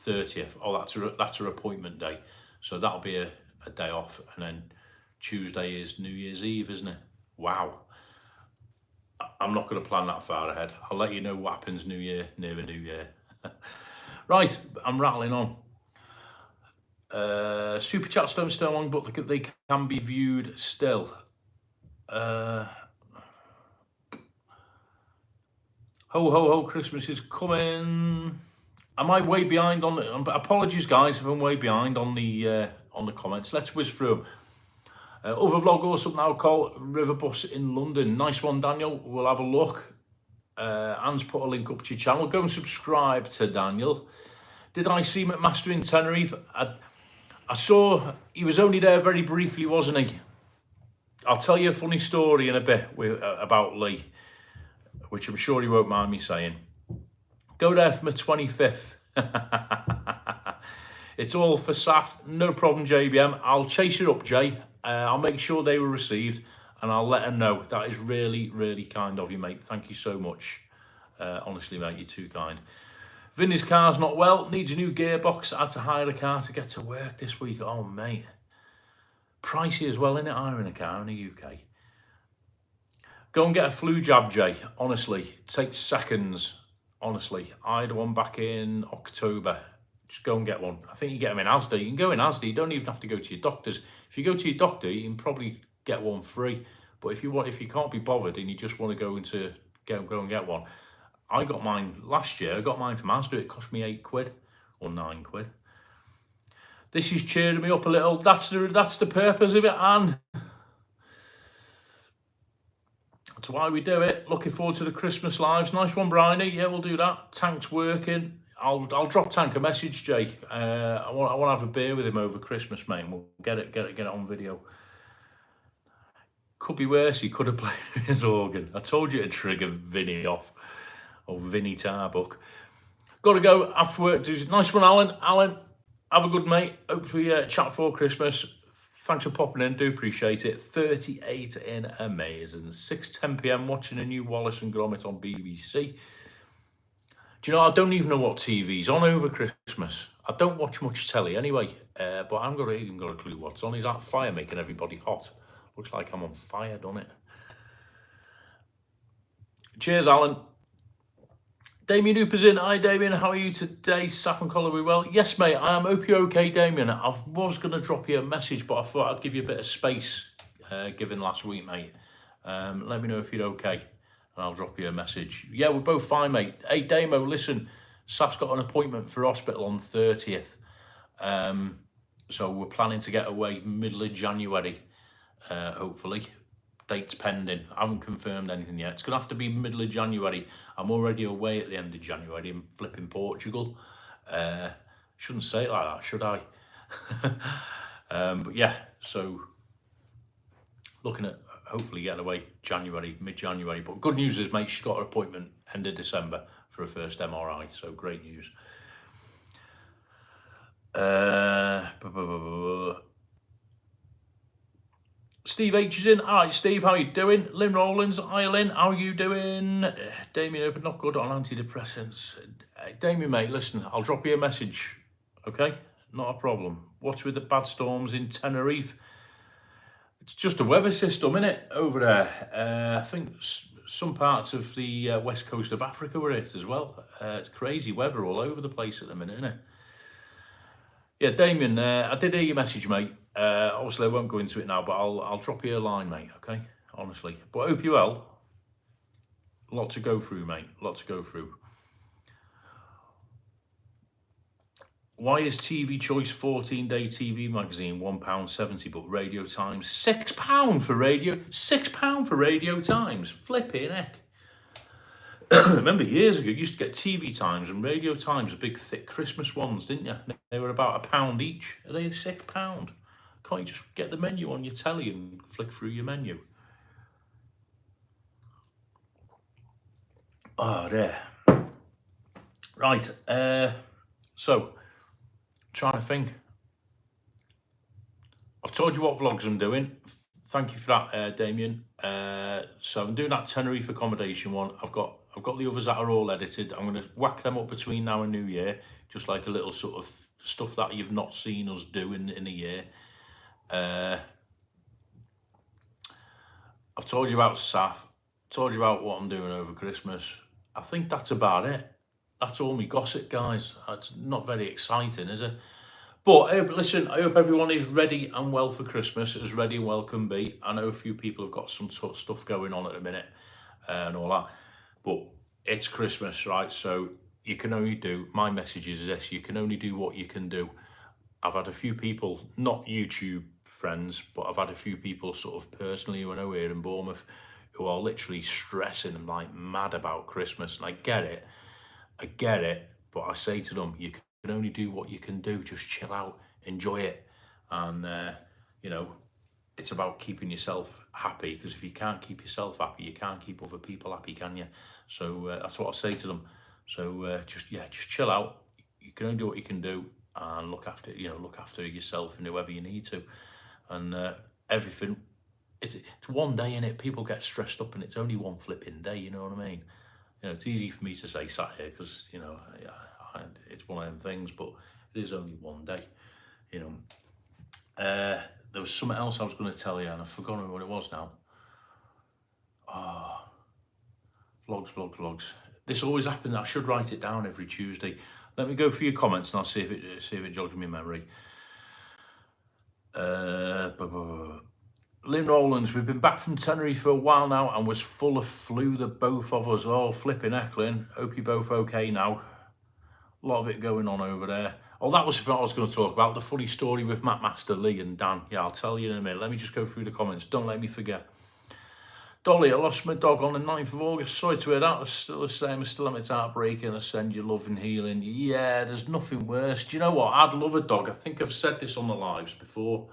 30th. Oh, that's a appointment day. So that'll be a day off. And then Tuesday is New Year's Eve, isn't it? Wow. I'm not going to plan that far ahead. I'll let you know what happens near the New Year. Right, I'm rattling on. Super chats don't stay long, but they can be viewed still. Ho, ho, ho, Christmas is coming. Am I way behind on the... Apologies, guys, if I'm way behind on the comments. Let's whiz through them. Other vlog also now called River Bus in London. Nice one, Daniel. We'll have a look. Anne's put a link up to your channel. Go and subscribe to Daniel. Did I see McMaster in Tenerife? I saw he was only there very briefly, wasn't he? I'll tell you a funny story in a bit about Lee, which I'm sure he won't mind me saying. Go there for my 25th. It's all for Saf. No problem, JBM. I'll chase it up, Jay. I'll make sure they were received, and I'll let her know. That is really, really kind of you, mate. Thank you so much. Honestly, mate, you're too kind. Vinny's car's not well. Needs a new gearbox. I had to hire a car to get to work this week. Oh, mate. Pricey as well, innit, hiring a car in the UK. Go and get a flu jab, Jay. Honestly, it takes seconds. Honestly, I had one back in October. Just go and get one. I think you get them in Asda. You can go in Asda. You don't even have to go to your doctors. If you go to your doctor, you can probably get one free. But if you can't be bothered and you just want to go and get one, I got mine last year. I got mine from Asda. It cost me £8 or £9. This is cheering me up a little. That's the purpose of it, Anne. That's why we do it. Looking forward to the Christmas lives. Nice one, Bryony. Yeah, we'll do that. Tank's working. I'll drop Tank a message, Jay. I want to have a beer with him over Christmas, mate. And we'll get it on video. Could be worse. He could have played his organ. I told you to trigger Vinny off, or Vinny Tarbuck. Got to go after work. Nice one, Alan. Alan, have a good mate. Hope we chat before Christmas. Thanks for popping in. Do appreciate it. 38 in, amazing. 6:10 p.m. watching a new Wallace and Gromit on BBC. Do you know, I don't even know what TV's on over Christmas. I don't watch much telly anyway, but I haven't even got a clue what's on. Is that fire making everybody hot? Looks like I'm on fire, doesn't it? Cheers, Alan. Damien Hooper's in. Hi, Damien. How are you today? Saf and Collar, we well? Yes, mate. I am. Hope you're okay, Damien. I was going to drop you a message, but I thought I'd give you a bit of space, given last week, mate. Let me know if you're okay. I'll drop you a message. Yeah, we're both fine, mate. Hey, Damo, listen, Saf's got an appointment for hospital on 30th. So we're planning to get away middle of January, hopefully. Dates pending. I haven't confirmed anything yet. It's going to have to be middle of January. I'm already away at the end of January in flipping Portugal. Shouldn't say it like that, should I? But yeah, so looking at hopefully getting away mid-January. But good news is, mate, she's got her appointment end of December for her first MRI. So great news. Steve H is in. All right, Steve, how you doing? Lynn Rowlands, Eileen, how you doing? Damien Open, not good on antidepressants. Damien, mate, listen, I'll drop you a message, okay? Not a problem. What's with the bad storms in Tenerife? It's just a weather system, innit, over there. I think some parts of the west coast of Africa were hit as well. It's crazy weather all over the place at the minute, innit? Yeah, Damien, I did hear your message, mate. Obviously, I won't go into it now, but I'll drop you a line, mate, okay? Honestly. But I hope you well. A lot to go through, mate. A lot to go through. Why is TV Choice 14-day TV magazine £1.70, but Radio Times £6 for Radio? £6 for Radio Times? Flipping heck. Remember years ago, you used to get TV Times and Radio Times, the big thick Christmas ones, didn't you? They were about £1 each. Are they £6? Can't you just get the menu on your telly and flick through your menu? Oh, there. Right. So, trying to think. I've told you what vlogs I'm doing. Thank you for that, Damien. So I'm doing that Tenerife accommodation one. I've got the others that are all edited. I'm going to whack them up between now and New Year, just like a little sort of stuff that you've not seen us do in a year. I've told you about SAF. Told you about what I'm doing over Christmas. I think that's about it. That's all me gossip, guys. It's not very exciting, is it? But listen, I hope everyone is ready and well for Christmas, as ready and well can be. I know a few people have got some sort of stuff going on at the minute and all that, but it's Christmas, right? So you can only do, my message is this, you can only do what you can do. I've had a few people, not YouTube friends, but I've had a few people sort of personally who I know here in Bournemouth who are literally stressing and like mad about Christmas. And I get it, but I say to them, you can only do what you can do. Just chill out, enjoy it. And, you know, it's about keeping yourself happy, because if you can't keep yourself happy, you can't keep other people happy, can you? So that's what I say to them. So just chill out. You can only do what you can do, and look after yourself and whoever you need to. And everything, it's one day in it. People get stressed up and it's only one flipping day, you know what I mean? You know, it's easy for me to say sat here because, you know, it's one of them things, but it is only one day, you know. There was something else I was going to tell you and I've forgotten what it was now. Vlogs. This always happens. I should write it down every Tuesday. Let me go through your comments and I'll see if it jogs my memory. Lynn Rowlands, we've been back from Tenerife for a while now and was full of flu, the both of us. Oh, flipping heck, Lynn. Hope you're both okay now. A lot of it going on over there. Oh, that was what I was going to talk about, the funny story with Matt Master, Lee and Dan. Yeah, I'll tell you in a minute. Let me just go through the comments. Don't let me forget. Dolly, I lost my dog on the 9th of August. Sorry to hear that. I was still the same. I still am. It's heartbreaking. I send you love and healing. Yeah, there's nothing worse. Do you know what? I'd love a dog. I think I've said this on the lives before.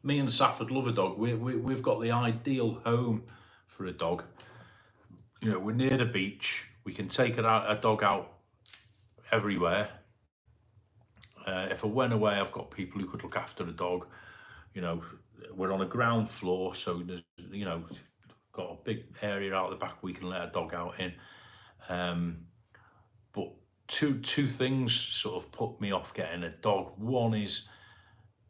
Me and Safford love a dog. We've got the ideal home for a dog. You know, we're near the beach. We can take a dog out everywhere. If I went away, I've got people who could look after the dog. You know, we're on a ground floor, so there's, you know, got a big area out the back we can let a dog out in. But two things sort of put me off getting a dog. One is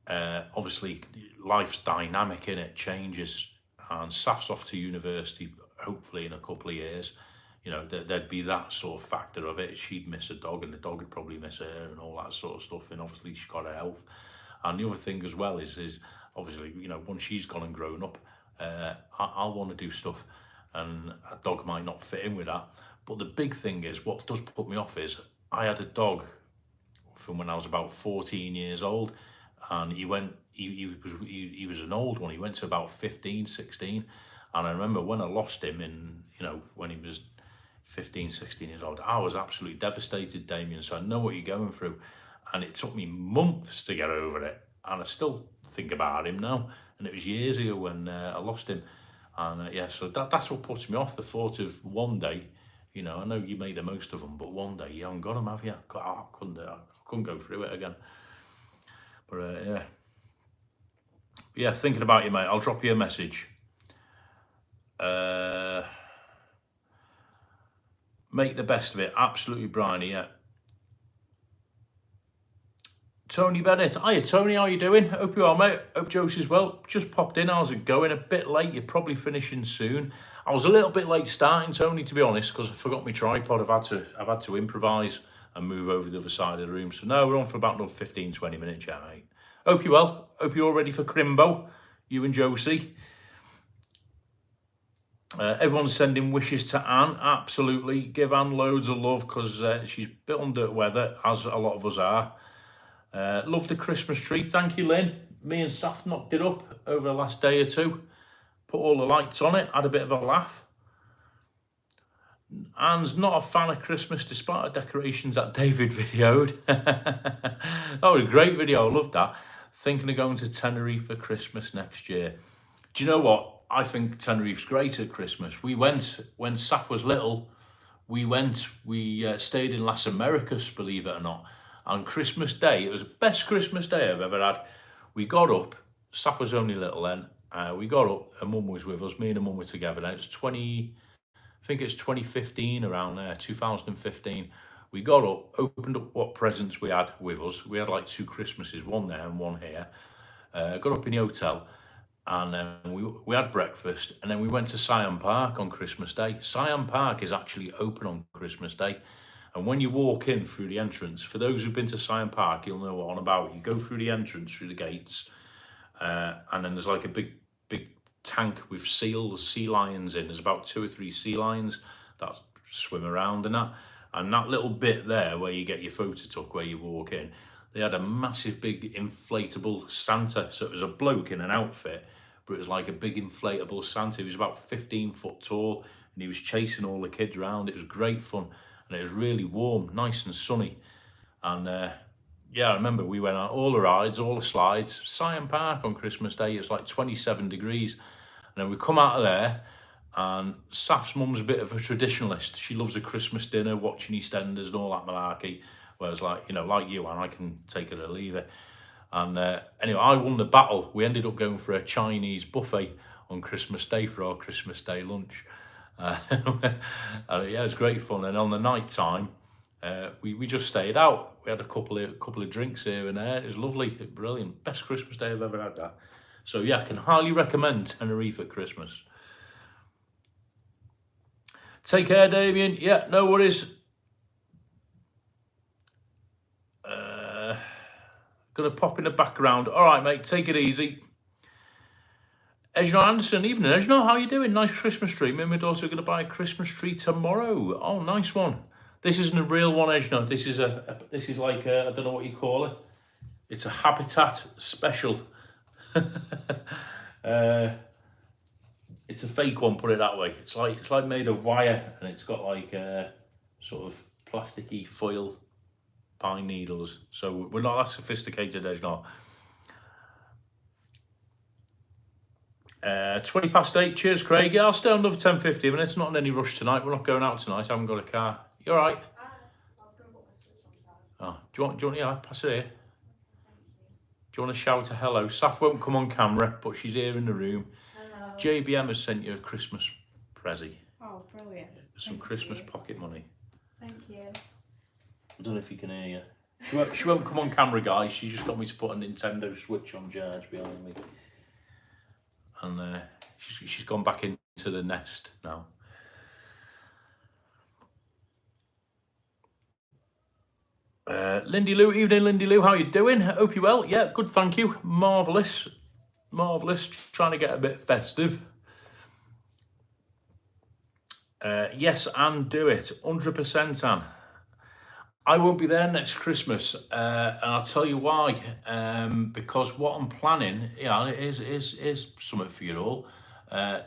obviously life's dynamic in it, changes, and Saf's off to university hopefully in a couple of years. You know, there'd be that sort of factor of it. She'd miss a dog and the dog would probably miss her and all that sort of stuff, and obviously she's got her health. And the other thing as well is obviously, you know, once she's gone and grown up, I'll want to do stuff and a dog might not fit in with that. But the big thing is, what does put me off is, I had a dog from when I was about 14 years old, and he was an old one. He went to about 15, 16. And I remember when I lost him when he was 15, 16 years old, I was absolutely devastated, Damien. So I know what you're going through. And it took me months to get over it. And I still think about him now. And it was years ago when I lost him. And so that's what puts me off, the thought of one day, You know, I know you made the most of them, but one day you haven't got them, have you? I couldn't go through it again. But yeah, thinking about you, mate. I'll drop you a message. Make the best of it. Absolutely, Bryony. Yeah. Tony Bennett. Hiya, Tony. How you doing? Hope you are, mate. Hope Josie's well. Just popped in. How's it going? A bit late. You're probably finishing soon. I was a little bit late starting, Tony, to be honest, because I forgot my tripod. I've had to improvise and move over the other side of the room. So no, we're on for about another 15, 20 minutes, yeah, mate. Hope you're well. Hope you're all ready for Crimbo. You and Josie. Everyone's sending wishes to Anne. Absolutely. Give Anne loads of love because she's a bit under the weather, as a lot of us are. Love the Christmas tree. Thank you, Lynn. Me and Saf knocked it up over the last day or two. Put all the lights on it. Had a bit of a laugh. Anne's not a fan of Christmas despite the decorations that David videoed. That was a great video. I loved that. Thinking of going to Tenerife for Christmas next year. Do you know what? I think Tenerife's great at Christmas. We went when Saf was little. We stayed in Las Americas, believe it or not. On Christmas Day, it was the best Christmas day I've ever had. We got up. Saf was only little then. We got up. Her mum was with us. Me and her mum were together. Now it's I think it's 2015, around there, 2015. We got up, opened up what presents we had with us. We had like 2 Christmases, one there and one here. Got up in the hotel and we had breakfast, and then we went to Siam Park on Christmas Day. Siam Park is actually open on Christmas Day. And when you walk in through the entrance, for those who've been to Siam Park, you'll know what I'm about. You go through the entrance, through the gates, and then there's like a big tank with sea lions in. There's about 2 or 3 sea lions that swim around and that. And that little bit there where you get your photo took, where you walk in, they had a massive big inflatable Santa. So it was a bloke in an outfit, but it was like a big inflatable Santa. He was about 15 foot tall, and he was chasing all the kids around. It was great fun, and it was really warm, nice and sunny. And yeah, I remember we went out all the rides, all the slides. Siam Park on Christmas Day, it was like 27 degrees. And then we come out of there, and Saf's mum's a bit of a traditionalist. She loves a Christmas dinner, watching EastEnders and all that malarkey. Whereas, like you, and I can take it or leave it. And anyway, I won the battle. We ended up going for a Chinese buffet on Christmas Day for our Christmas Day lunch. And yeah, it was great fun. And on the night time, we just stayed out. We had a couple of drinks here and there. It was lovely, brilliant. Best Christmas Day I've ever had, that. So yeah, I can highly recommend Tenerife at Christmas. Take care, Damien. Yeah, no worries. Gonna pop in the background. All right, mate, take it easy. Ejno Anderson, evening. Ejno, how you doing? Nice Christmas tree. Me and my daughter are going to buy a Christmas tree tomorrow. Oh, nice one. This isn't a real one, Ejno. This is like I don't know what you call it. It's a habitat special. It's a fake one, put it that way. It's like made of wire, and it's got like sort of plasticky foil pine needles. So we're not that sophisticated, Ejno. 20 past 8. Cheers, Craig. Yeah, I'll stay on another 10, 15 minutes. Not in any rush tonight. We're not going out tonight. I haven't got a car. You all right? I was going to put my switch on charge. Oh, do you want? Yeah, pass it here. Do you want to shout a hello? Saf won't come on camera, but she's here in the room. Hello. JBM has sent you a Christmas present. Oh, brilliant. Some Christmas pocket money. Thank you. I don't know if you can hear you. She won't come on camera, guys. She just got me to put a Nintendo Switch on charge behind me. And she's gone back into the nest now. Lindy Lou, evening Lindy Lou, how you doing? Hope you're well. Yeah, good, thank you. Marvellous. Trying to get a bit festive. Yes, Anne, do it. 100%, Anne. I won't be there next Christmas, and I'll tell you why. Because what I'm planning, is something for you all. I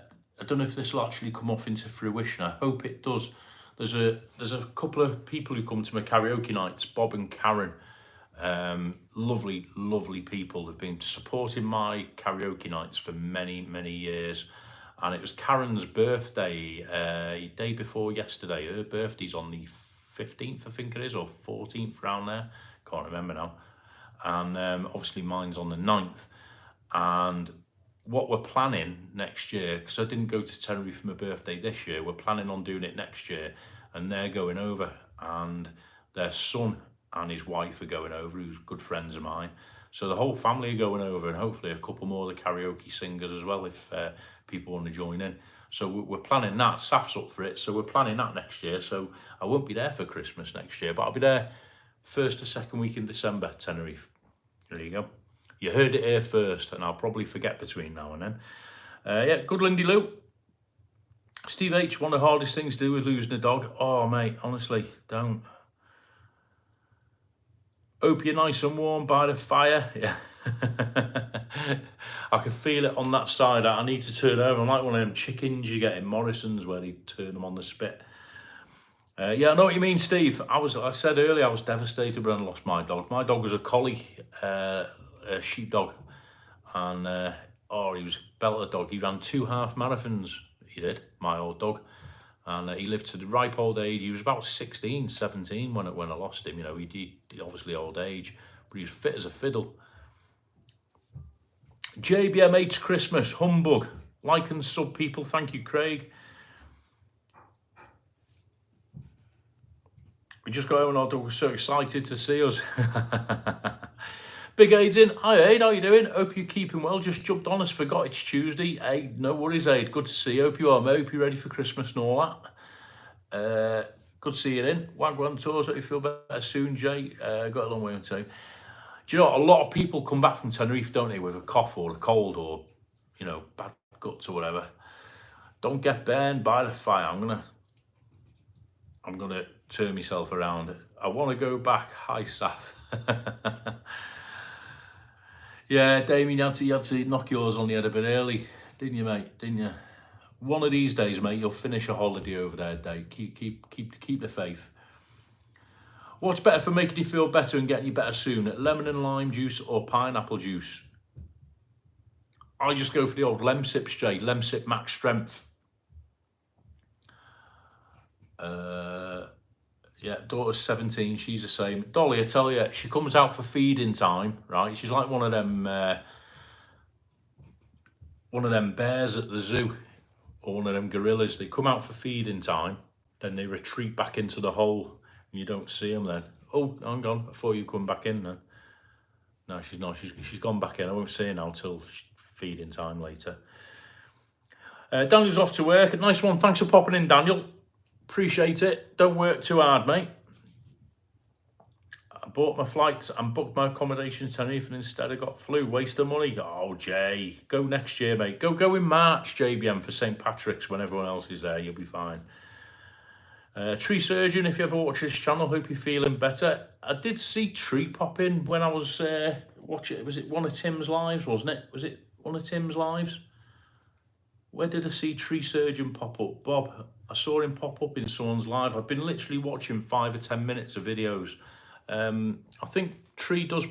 don't know if this will actually come off into fruition. I hope it does. There's a couple of people who come to my karaoke nights, Bob and Karen. Lovely people. They've been supporting my karaoke nights for many years, and it was Karen's birthday day before yesterday. Her birthday's on the 15th, I think it is, or 14th, around there. Can't remember now. And obviously mine's on the 9th. And what we're planning next year, because I didn't go to Tenerife for my birthday this year, we're planning on doing it next year, and they're going over, and their son and his wife are going over, who's good friends of mine. So the whole family are going over, and hopefully a couple more of the karaoke singers as well, if people want to join in. So we're planning that. Saf's up for it, so we're planning that next year. So I won't be there for Christmas next year, but I'll be there first or second week in December, Tenerife. There you go. You heard it here first, and I'll probably forget between now and then. Yeah, good Lindy Lou. Steve H, one of the hardest things to do with losing a dog. Oh, mate, honestly, don't. Hope you're nice and warm by the fire. Yeah. I can feel it on that side. I need to turn over. I'm like one of them chickens you get in Morrison's where they turn them on the spit. Yeah, I know what you mean, Steve. I said earlier I was devastated when I lost my dog. My dog was a collie, a sheepdog, and he was a belter dog. He ran 2 half marathons. He did, my old dog, and he lived to the ripe old age. He was about 16, 17 when I lost him. You know, he obviously old age, but he was fit as a fiddle. JBM8 Christmas humbug. Like and sub people. Thank you, Craig. We just got home and our dog was so excited to see us. Big Aid's in. Hi Aid, how you doing? Hope you're keeping well. Just jumped on us, forgot it's Tuesday. Aid, no worries Aid, good to see you. Hope you are, mate. Hope you're ready for Christmas and all that. Good to see you in. Wagwan Tours, hope you feel better soon, Jay. Got a long way on time. Do you know, a lot of people come back from Tenerife, don't they, with a cough or a cold or, you know, bad guts or whatever. Don't get burned by the fire. I'm gonna turn myself around. I want to go back. Hi, Saf. Yeah, Damien, you had to knock yours on the head a bit early, didn't you, mate? Didn't you? One of these days, mate, you'll finish a holiday over there, Dave. Keep the faith. What's better for making you feel better and getting you better soon? Lemon and lime juice or pineapple juice? I just go for the old Lemsips, Jay. Lemsip Max Strength. Yeah, daughter's 17, she's the same. Dolly, I tell you, she comes out for feeding time, right? She's like one of them bears at the zoo, or one of them gorillas. They come out for feeding time, then they retreat back into the hole, and you don't see them then. Oh, hang on, before you come back in then. No, she's not. She's gone back in. I won't see her now till feeding time later. Daniel's off to work. Nice one. Thanks for popping in, Daniel. Appreciate it. Don't work too hard, mate. I bought my flights and booked my accommodation in Tenerife, and instead I got flu. Waste of money. Oh, Jay. Go next year, mate. Go in March, JBM, for St. Patrick's when everyone else is there. You'll be fine. Tree Surgeon, if you ever watch this channel, hope you're feeling better. I did see Tree pop in when I was watching. Was it one of Tim's lives, wasn't it? Was it one of Tim's lives? Where did I see Tree Surgeon pop up? Bob, I saw him pop up in someone's live. I've been literally watching 5 or 10 minutes of videos. I think Tree does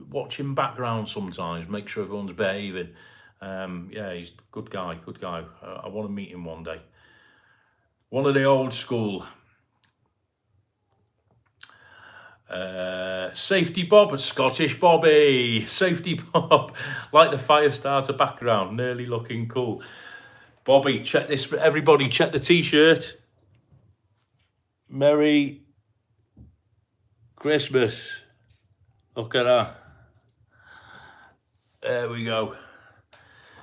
watch in background sometimes, make sure everyone's behaving. Yeah, he's a good guy. I want to meet him one day. One of the old school. Safety Bob, Scottish Bobby. Safety Bob, like the fire starter background, nearly looking cool. Bobby, check this, everybody, check the t-shirt. Merry Christmas. Look at that. There we go.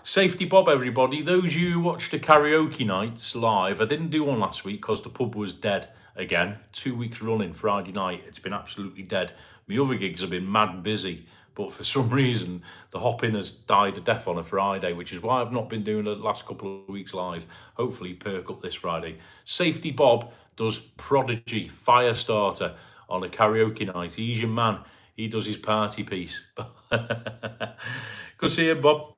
Safety Bob, everybody. Those of you who watched the karaoke nights live, I didn't do one last week because the pub was dead again. 2 weeks running, Friday night. It's been absolutely dead. My other gigs have been mad busy, but for some reason, the hopping has died a death on a Friday, which is why I've not been doing the last couple of weeks live. Hopefully, perk up this Friday. Safety Bob does Prodigy, Firestarter on a karaoke night. He's your man. He does his party piece. Good see you, Bob.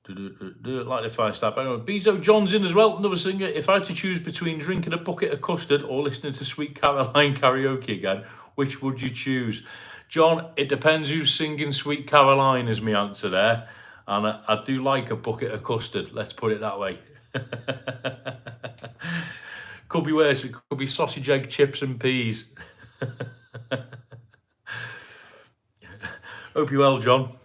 Like the fire start. Bezo John's in as well, another singer. If I had to choose between drinking a bucket of custard or listening to Sweet Caroline karaoke again, which would you choose? John, it depends who's singing Sweet Caroline is my answer there. And I do like a bucket of custard, let's put it that way. Could be worse, it could be sausage, egg, chips and peas. Hope you're well, John.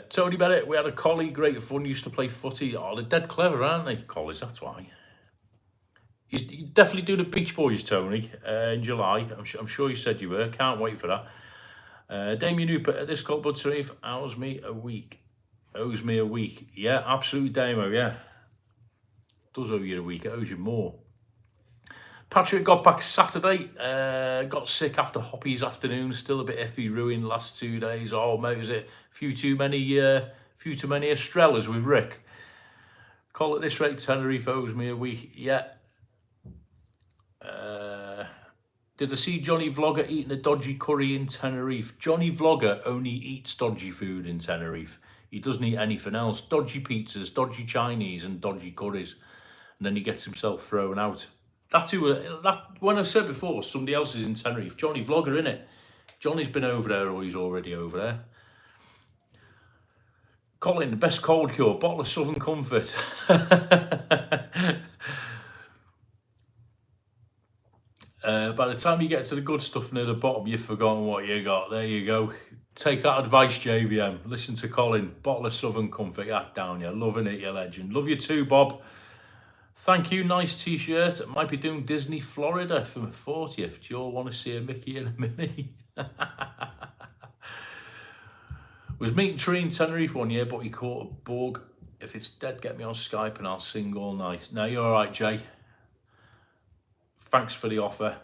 Tony Bennett, we had a collie, great fun, used to play footy. Oh, they're dead clever, aren't they, collies? That's why. He's definitely doing the Beach Boys, Tony, in July. I'm sure you said you were. Can't wait for that. Damien Hooper, this called Bud Sharif owes me a week. Yeah, absolutely, Damo, yeah. Does owe you a week, it owes you more. Patrick got back Saturday, got sick after Hoppy's afternoon, still a bit iffy, ruined last 2 days. Oh, mate, is it few too many Estrellas with Rick? Call it this rate, Tenerife owes me a week, yeah. Did I see Johnny Vlogger eating a dodgy curry in Tenerife? Johnny Vlogger only eats dodgy food in Tenerife. He doesn't eat anything else. Dodgy pizzas, dodgy Chinese and dodgy curries. And then he gets himself thrown out. When I said before, somebody else is in Tenerife. Johnny Vlogger, innit? Johnny's been over there or he's already over there. Colin, the best cold cure, bottle of Southern Comfort. By the time you get to the good stuff near the bottom, you've forgotten what you got. There you go. Take that advice, JBM. Listen to Colin. Bottle of Southern Comfort. That down you. Loving it, you legend. Love you too, Bob. Thank you. Nice t-shirt. Might be doing Disney Florida for my 40th. Do you all want to see a Mickey and a Minnie? Was meeting Tree in Tenerife one year, but he caught a bug. If it's dead, get me on Skype and I'll sing all night. No, you're all right, Jay. Thanks for the offer.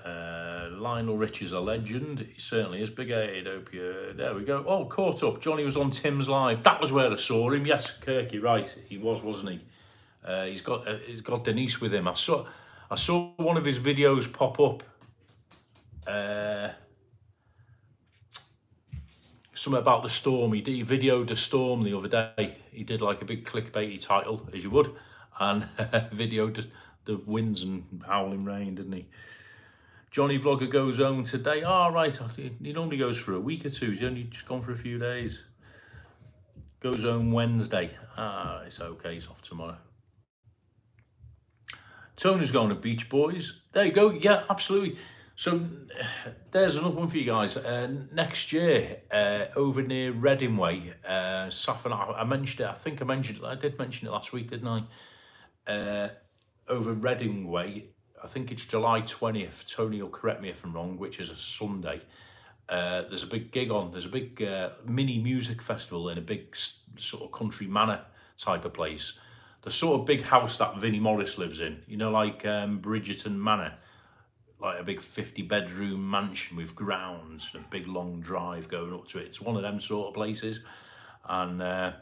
Lionel Rich is a legend. He certainly is. Big-headed, hope you... There we go. Oh, caught up. Johnny was on Tim's Live. That was where I saw him. Yes, Kirky, right. He was, wasn't he? He's got Denise with him. I saw one of his videos pop up. Something about the storm. He videoed the storm the other day. He did like a big clickbaity title, as you would, and videoed the winds and howling rain, didn't he? Johnny Vlogger goes home today. Oh, right. He normally goes for a week or two. He's only just gone for a few days. Goes home Wednesday. Ah, it's okay. He's off tomorrow. Tony's going to Beach Boys. There you go. Yeah, absolutely. So there's another one for you guys. Next year, over near Reading Way, Saf and I mentioned it. I think I mentioned it. I did mention it last week, didn't I? Over Reading Way, I think it's July 20th. Tony will correct me if I'm wrong, which is a Sunday. There's a big gig on. There's a big mini music festival in a big sort of country manor type of place. The sort of big house that Vinnie Morris lives in. You know, like Bridgerton Manor. Like a big 50-bedroom mansion with grounds and a big long drive going up to it. It's one of them sort of places. And they're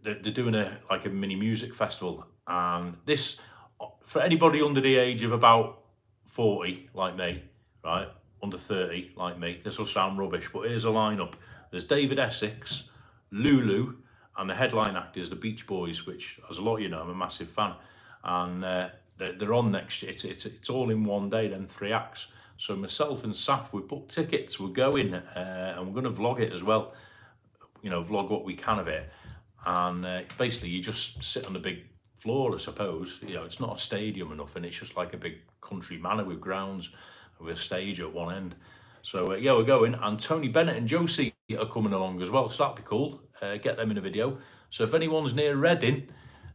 doing a mini music festival. And this, for anybody under the age of about 40, like me, right? Under 30, like me, this will sound rubbish, but here's a lineup. There's David Essex, Lulu, and the headline act is the Beach Boys, which, as a lot of you know, I'm a massive fan. And they're on next year. It's all in one day, then 3 acts. So myself and Saf, we booked tickets, we're going, and we're going to vlog it as well. You know, vlog what we can of it. And basically, you just sit on the big floor, I suppose. You know, it's not a stadium or nothing. It's just like a big country manor with grounds, with a stage at one end. So yeah, we're going. And Tony Bennett and Josie are coming along as well. So that'd be cool. Get them in a video. So if anyone's near Reading,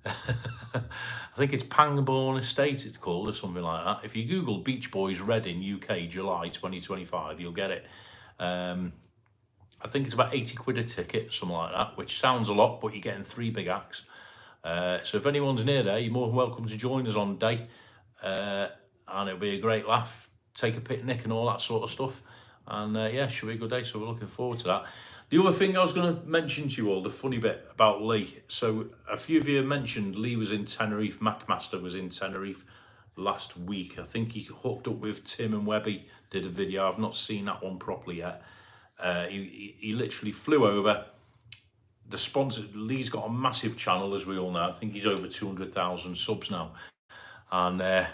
I think it's Pangbourne Estate it's called, or something like that. If you Google Beach Boys Reading UK July 2025, you'll get it. I think it's about 80 quid a ticket, something like that, which sounds a lot, but you're getting 3 big acts. So if anyone's near there, you're more than welcome to join us on the day. And it'll be a great laugh, take a picnic and all that sort of stuff. And yeah, should be a good day, so we're looking forward to that. The other thing I was going to mention to you all, the funny bit about Lee. So a few of you mentioned Lee was in Tenerife, McMaster was in Tenerife last week. I think he hooked up with Tim and Webby, did a video. I've not seen that one properly yet. He literally flew over. The sponsor, Lee's got a massive channel, as we all know. I think he's over 200,000 subs now. and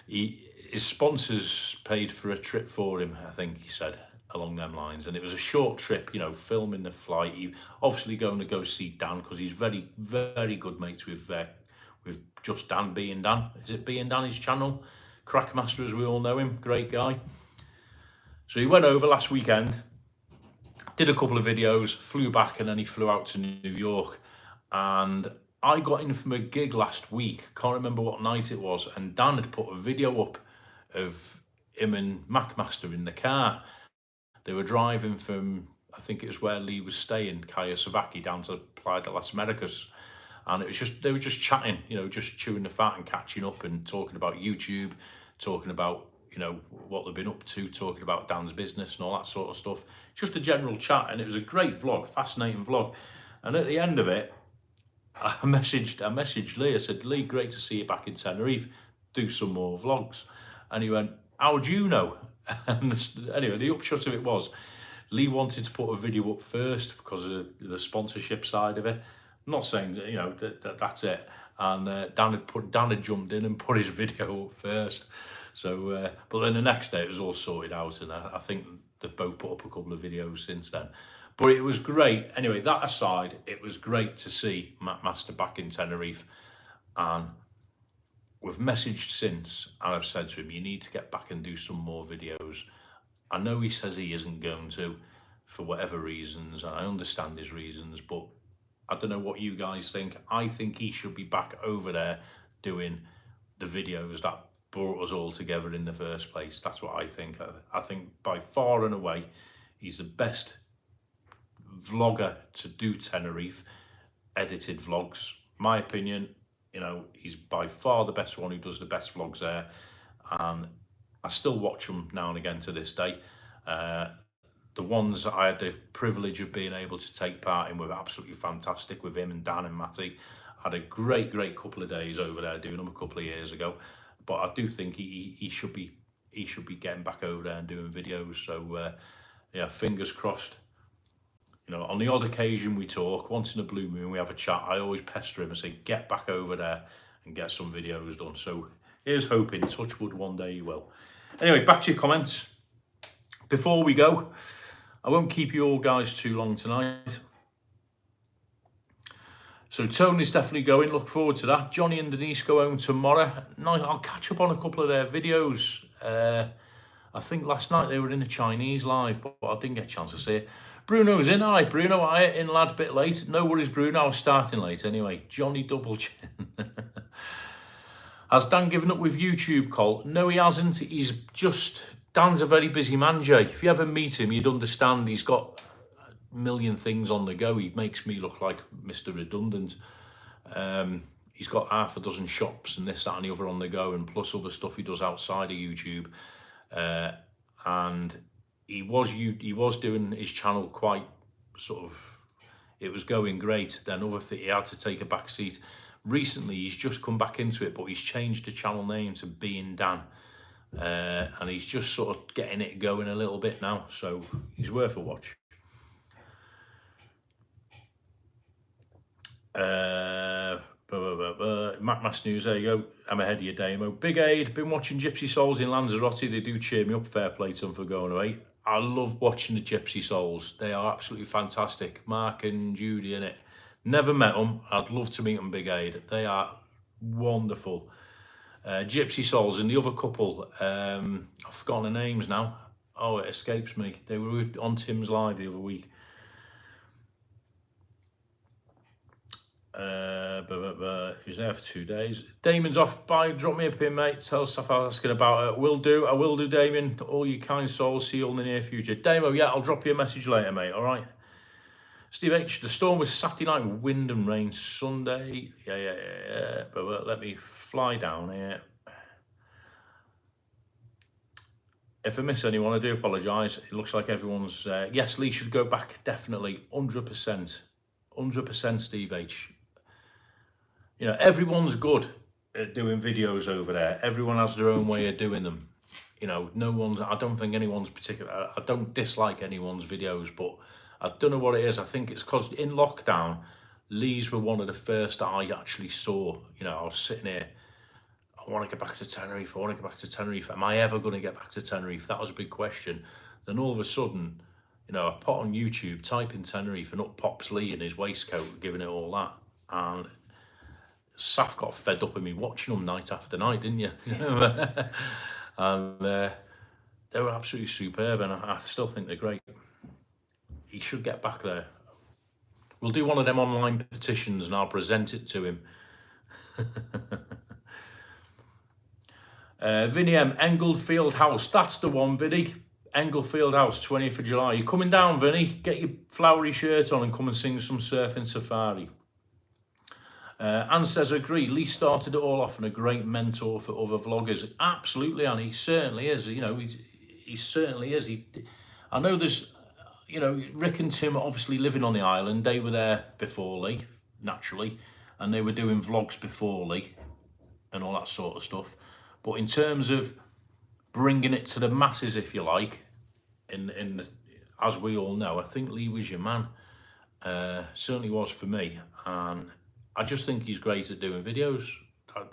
his sponsors paid for a trip for him, I think he said, along them lines. And it was a short trip, you know, filming the flight. He obviously going to go see Dan because he's very, very good mates with just Dan, B and Dan. Is it B and Dan, his channel? Crackmaster, as we all know him, great guy. So he went over last weekend, did a couple of videos, flew back, and then he flew out to New York. And I got in from a gig last week, can't remember what night it was, and Dan had put a video up of him and Macmaster in the car. They were driving from, I think it was where Lee was staying, Kayasaki, down to Playa de las Americas. And it was just, they were just chatting, you know, just chewing the fat and catching up and talking about YouTube, talking about, you know, what they've been up to, talking about Dan's business and all that sort of stuff. Just a general chat, and it was a great vlog, fascinating vlog. And at the end of it, I messaged Lee. I said, Lee, great to see you back in Tenerife. Do some more vlogs. And he went, how do you know? And anyway, the upshot of it was, Lee wanted to put a video up first because of the sponsorship side of it. I'm not saying that, you know, that's it. And Dan had jumped in and put his video up first. So, but then the next day it was all sorted out, and I think they've both put up a couple of videos since then. But it was great. Anyway, that aside, it was great to see Macmaster back in Tenerife. And we've messaged since, and I've said to him, you need to get back and do some more videos. I know he says he isn't going to, for whatever reasons, and I understand his reasons, but I don't know what you guys think. I think he should be back over there doing the videos that brought us all together in the first place. That's what I think. I think by far and away, he's the best vlogger to do Tenerife, edited vlogs. My opinion, you know, he's by far the best one who does the best vlogs there. And I still watch them now and again to this day. The ones that I had the privilege of being able to take part in were absolutely fantastic with him and Dan and Matty. I had a great couple of days over there doing them a couple of years ago. But I do think he should be getting back over there and doing videos. So yeah, fingers crossed. You know, on the odd occasion we talk, once in a blue moon we have a chat. I always pester him and say, get back over there and get some videos done. So here's hoping, touch wood, one day he will. Anyway, back to your comments. Before we go, I won't keep you all guys too long tonight. So Tony's definitely going, look forward to that. Johnny and Denise go home tomorrow. I'll catch up on a couple of their videos. I think last night they were in a Chinese live, but I didn't get a chance to see it. Bruno's in. Hi, Bruno. I in, lad, bit late. No worries, Bruno. I was starting late anyway. Johnny double chin. Has Dan given up with YouTube, Cole? No, he hasn't. He's just... Dan's a very busy man, Jay. If you ever meet him, you'd understand he's got a million things on the go. He makes me look like Mr. Redundant. He's got half a dozen shops and this, that and the other on the go, and plus other stuff he does outside of YouTube. And he was doing his channel quite sort of, it was going great. Then he had to take a back seat. Recently, he's just come back into it, but he's changed the channel name to Being Dan. And he's just sort of getting it going a little bit now, so he's worth a watch. Macmaster News, there you go. I'm ahead of your demo. Big Aid, been watching Gypsy Souls in Lanzarote. They do cheer me up. Fair play to them for going away. I love watching the Gypsy Souls. They are absolutely fantastic. Mark and Judy in it. Never met them. I'd love to meet them, Big Aid. They are wonderful. Gypsy Souls and the other couple, I've forgotten their names now. Oh, it escapes me. They were on Tim's Live the other week. He was there for 2 days. Damon's off by. Drop me a pin, mate. Tell stuff I was asking about it. Will do. I will do, Damon. All you kind souls. See you all in the near future. Damo, yeah, I'll drop you a message later, mate. All right. Steve H, the storm was Saturday night with wind and rain. Sunday. Yeah. But let me fly down here. If I miss anyone, I do apologise. It looks like everyone's... yes, Lee should go back, definitely. 100%. 100%, Steve H. You know, everyone's good at doing videos over there. Everyone has their own way of doing them. You know, I don't think anyone's particular... I don't dislike anyone's videos, but I don't know what it is. I think it's because in lockdown, Lee's were one of the first I actually saw. You know, I was sitting here, I want to get back to Tenerife, I want to get back to Tenerife. Am I ever going to get back to Tenerife? That was a big question. Then all of a sudden, you know, I put on YouTube, type in Tenerife, and up pops Lee in his waistcoat, giving it all that. And Saf got fed up with me watching them night after night, didn't you? And they were absolutely superb, and I still think they're great. He should get back there. We'll do one of them online petitions and I'll present it to him. Vinny M, Englefield House. That's the one, Vinny. Englefield House, 20th of July. You coming down, Vinny? Get your flowery shirt on and come and sing some Surfing Safari. Anne says, agree. Lee started it all off and a great mentor for other vloggers. Absolutely, Anne. He certainly is. You know, he certainly is. I know there's, you know, Rick and Tim are obviously living on the island. They were there before Lee, naturally, and they were doing vlogs before Lee and all that sort of stuff. But in terms of bringing it to the masses, if you like, as we all know, I think Lee was your man. Certainly was for me, and I just think he's great at doing videos.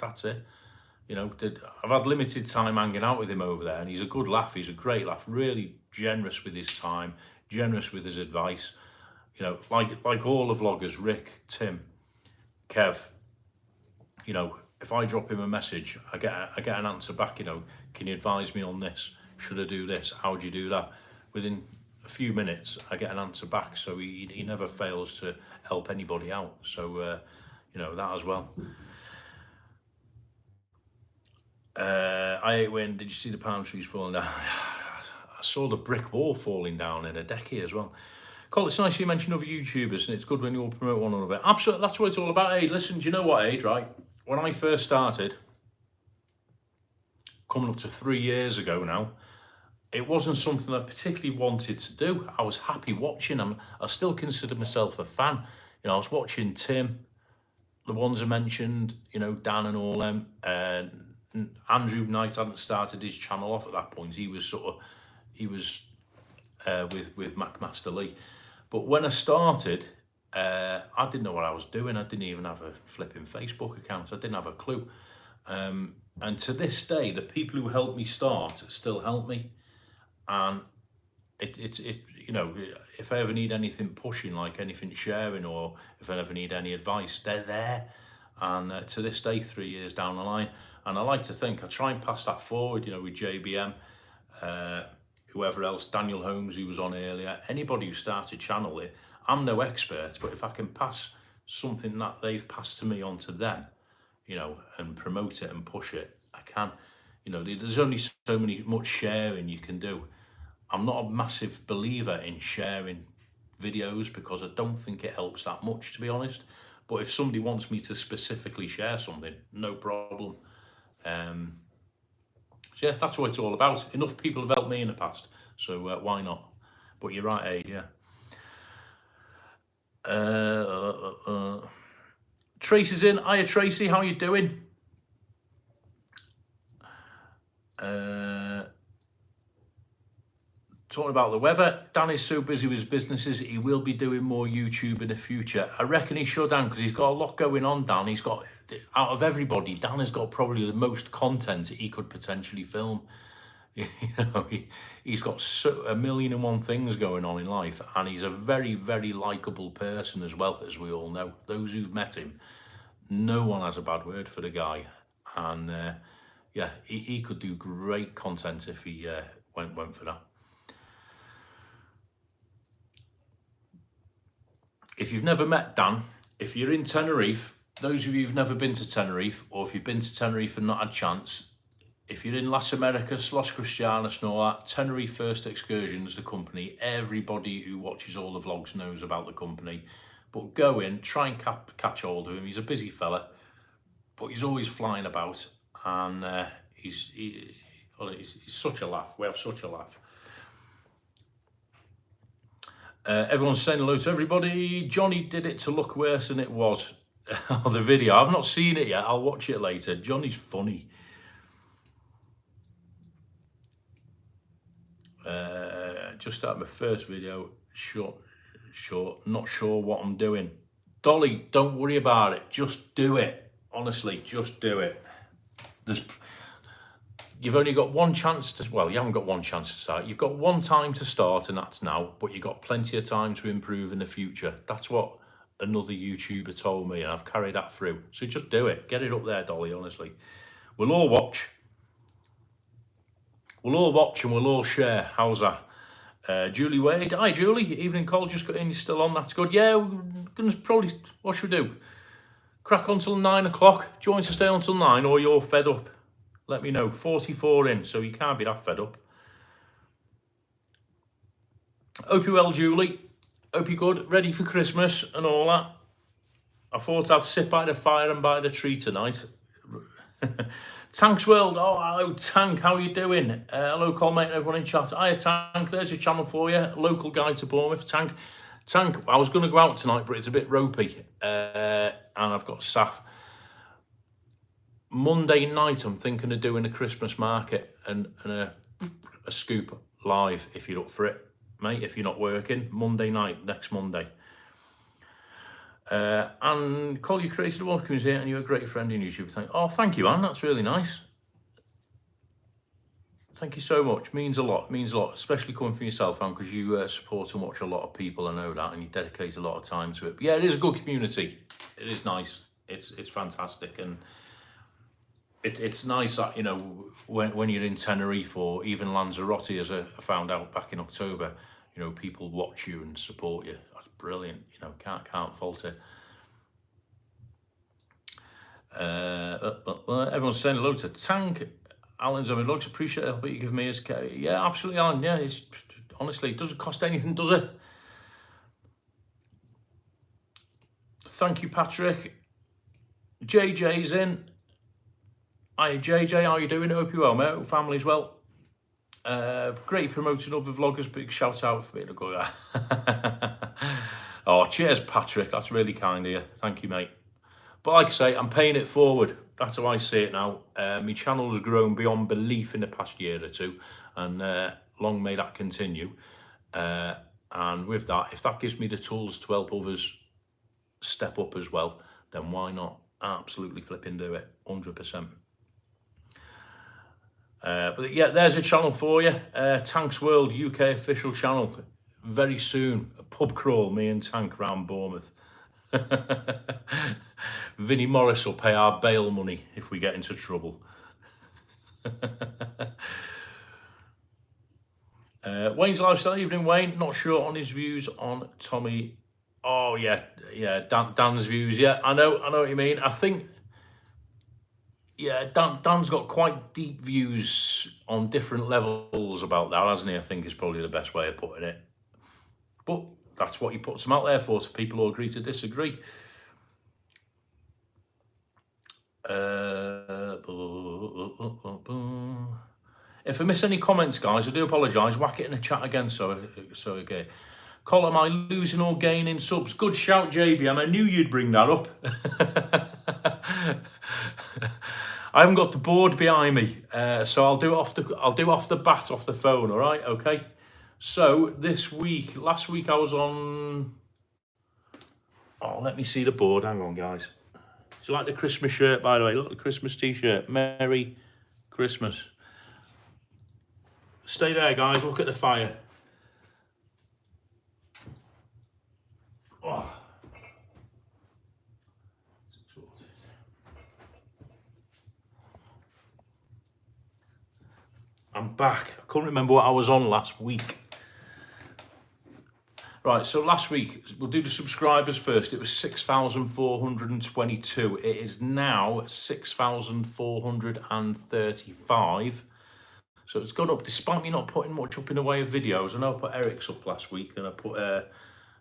That's it. You know, I've had limited time hanging out with him over there, and he's a good laugh. He's a great laugh. Really generous with his time, generous with his advice. You know, like all the vloggers, Rick, Tim, Kev. You know, if I drop him a message, I get an answer back. You know, can you advise me on this? Should I do this? How do you do that? Within a few minutes, I get an answer back. So he never fails to help anybody out. So you know, that as well. I hate when, did you see the palm trees falling down? I saw the brick wall falling down in a deck here as well. Cole, it's nice you mention other YouTubers, and it's good when you all promote one another. Absolutely, that's what it's all about, Aid. Listen, do you know what, Aid, right? When I first started, coming up to 3 years ago now, it wasn't something I particularly wanted to do. I was happy watching. I still consider myself a fan. You know, I was watching Tim, the ones I mentioned, you know, Dan and all them. Andrew Knight hadn't started his channel off at that point. He was with MacMaster Lee. But when I started, I didn't know what I was doing. I didn't even have a flipping Facebook account. I didn't have a clue. And to this day, the people who helped me start still help me. And it you know, if I ever need anything pushing, like anything sharing, or if I ever need any advice, they're there. And to this day, 3 years down the line, and I like to think I try and pass that forward, you know, with JBM, whoever else, Daniel Holmes, who was on earlier, anybody who started channel it. I'm no expert, but if I can pass something that they've passed to me onto them, you know, and promote it and push it, I can. You know, there's only so much sharing you can do. I'm not a massive believer in sharing videos because I don't think it helps that much, to be honest. But if somebody wants me to specifically share something, no problem. So yeah, that's what it's all about. Enough people have helped me in the past, so why not? But you're right, Aid, yeah. Tracy's in. Hiya, Tracy, how you doing? Talking about the weather, Dan is so busy with his businesses, he will be doing more YouTube in the future. I reckon he should, Dan, because he's got a lot going on, Dan. He's got, out of everybody, Dan has got probably the most content he could potentially film. You know, he's got a million and one things going on in life, and he's a very, very likeable person as well, as we all know. Those who've met him, no one has a bad word for the guy. And yeah, he could do great content if he went for that. If you've never met Dan, if you're in Tenerife, those of you who've never been to Tenerife, or if you've been to Tenerife and not had a chance, if you're in Las Americas, Los Cristianos and all that, Tenerife First Excursions, the company, everybody who watches all the vlogs knows about the company. But go in, try and catch hold of him. He's a busy fella, but he's always flying about, and he's such a laugh. We have such a laugh. Everyone's saying hello to everybody. Johnny did it to look worse than it was. The video, I've not seen it yet. I'll watch it later. Johnny's funny. Just started my first video. Short. Not sure what I'm doing. Dolly, don't worry about it. Just do it. Honestly, just do it. You've only got one chance to, well, you haven't got one chance to start. You've got one time to start, and that's now, but you've got plenty of time to improve in the future. That's what another YouTuber told me, and I've carried that through. So just do it. Get it up there, Dolly, honestly. We'll all watch. We'll all watch and we'll all share. How's that? Julie Wade. Hi, Julie. Evening call. Just got in. You're still on. That's good. Yeah, we're going to probably, what should we do? Crack on till 9 o'clock. Do you want to stay on till 9 or you're fed up? Let me know. 44 in, so you can't be that fed up. Hope you're well, Julie. Hope you're good. Ready for Christmas and all that. I thought I'd sit by the fire and by the tree tonight. Tank's World. Oh, hello, Tank. How are you doing? Hello, call mate, everyone in chat. Hiya, Tank. There's your channel for you. Local guy to Bournemouth. Tank, I was going to go out tonight, but it's a bit ropey. And I've got staff. Monday night, I'm thinking of doing a Christmas market and a scoop live, if you're up for it, mate, if you're not working. Monday night, next Monday. And Call You Created a Wolf comes here, and you're a great friend in YouTube. Oh, thank you, Anne. That's really nice. Thank you so much. Means a lot. Means a lot, especially coming from yourself, Anne, because you support and watch a lot of people. I know that, and you dedicate a lot of time to it. But yeah, it is a good community. It is nice. It's fantastic, and it's nice that, you know, when you're in Tenerife or even Lanzarote, as I found out back in October, you know, people watch you and support you. That's brilliant. You know, can't fault it. Everyone's saying hello to Tank. Alan's having looks. Appreciate the help you give me. Yeah, absolutely, Alan. Yeah, it's honestly, it doesn't cost anything, does it? Thank you, Patrick. JJ's in. Hi, JJ. How are you doing? Hope you're well, mate. Family's well. Great promoting other vloggers. Big shout out for being a good guy. Oh, cheers, Patrick. That's really kind of you. Thank you, mate. But like I say, I'm paying it forward. That's how I see it now. My channel has grown beyond belief in the past year or two, and long may that continue. And with that, if that gives me the tools to help others step up as well, then why not? Absolutely flipping do it, 100%. But yeah, there's a channel for you. Tank's World UK official channel. Very soon, a pub crawl, me and Tank round Bournemouth. Vinnie Morris will pay our bail money if we get into trouble. Wayne's Lifestyle. Evening, Wayne. Not sure on his views on Tommy. Oh yeah, Dan's views. Yeah, I know what you mean. I think, yeah, Dan's got quite deep views on different levels about that, hasn't he? I think is probably the best way of putting it. But that's what he puts them out there for, to people who agree to disagree. If I miss any comments, guys, I do apologise. Whack it in the chat again, so okay. Colin, am I losing or gaining subs? Good shout, JB, and I knew you'd bring that up. I haven't got the board behind me, so I'll do it off the bat, off the phone. All right, okay. So this week, last week I was on. Oh, let me see the board. Hang on, guys. Do you like the Christmas shirt, by the way? Look, the Christmas t-shirt. Merry Christmas. Stay there, guys. Look at the fire. Oh. I'm back. I couldn't remember what I was on last week. Right, so last week, we'll do the subscribers first. It was 6,422. It is now 6,435. So it's gone up, despite me not putting much up in the way of videos. I know I put Eric's up last week, and I put a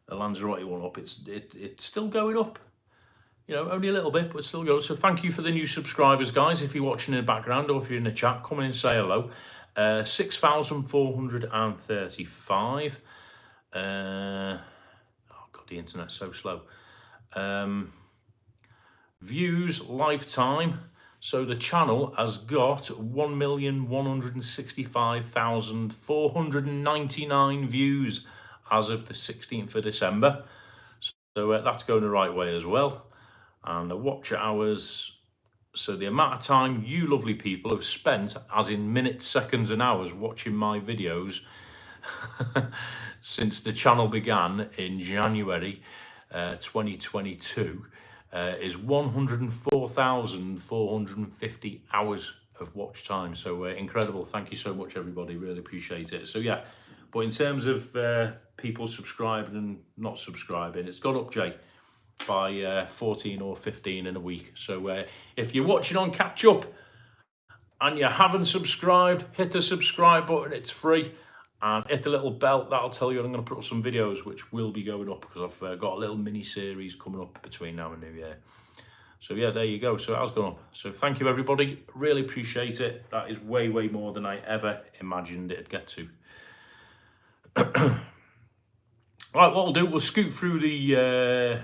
Lanzarote one up. It's still going up. You know, only a little bit, but still goes. So thank you for the new subscribers, guys. If you're watching in the background or if you're in the chat, come in and say hello. 6,435. Oh God, the internet's so slow. Views lifetime. So the channel has got 1,165,499 views as of the 16th of December. that's going the right way as well. And the watch hours, so the amount of time you lovely people have spent, as in minutes, seconds and hours, watching my videos since the channel began in January 2022 is 104,450 hours of watch time. So incredible. Thank you so much, everybody. Really appreciate it. So yeah, but in terms of people subscribing and not subscribing, it's gone up, Jay, by 14 or 15 in a week. So if you're watching on catch up and you haven't subscribed, hit the subscribe button. It's free. And hit the little bell, that'll tell you I'm going to put up some videos which will be going up, because I've got a little mini series coming up between now and New Year. So yeah, there you go. So it has gone up. So thank you, everybody. Really appreciate it. That is way, way more than I ever imagined it'd get to. Right, what we'll do, we'll scoot through the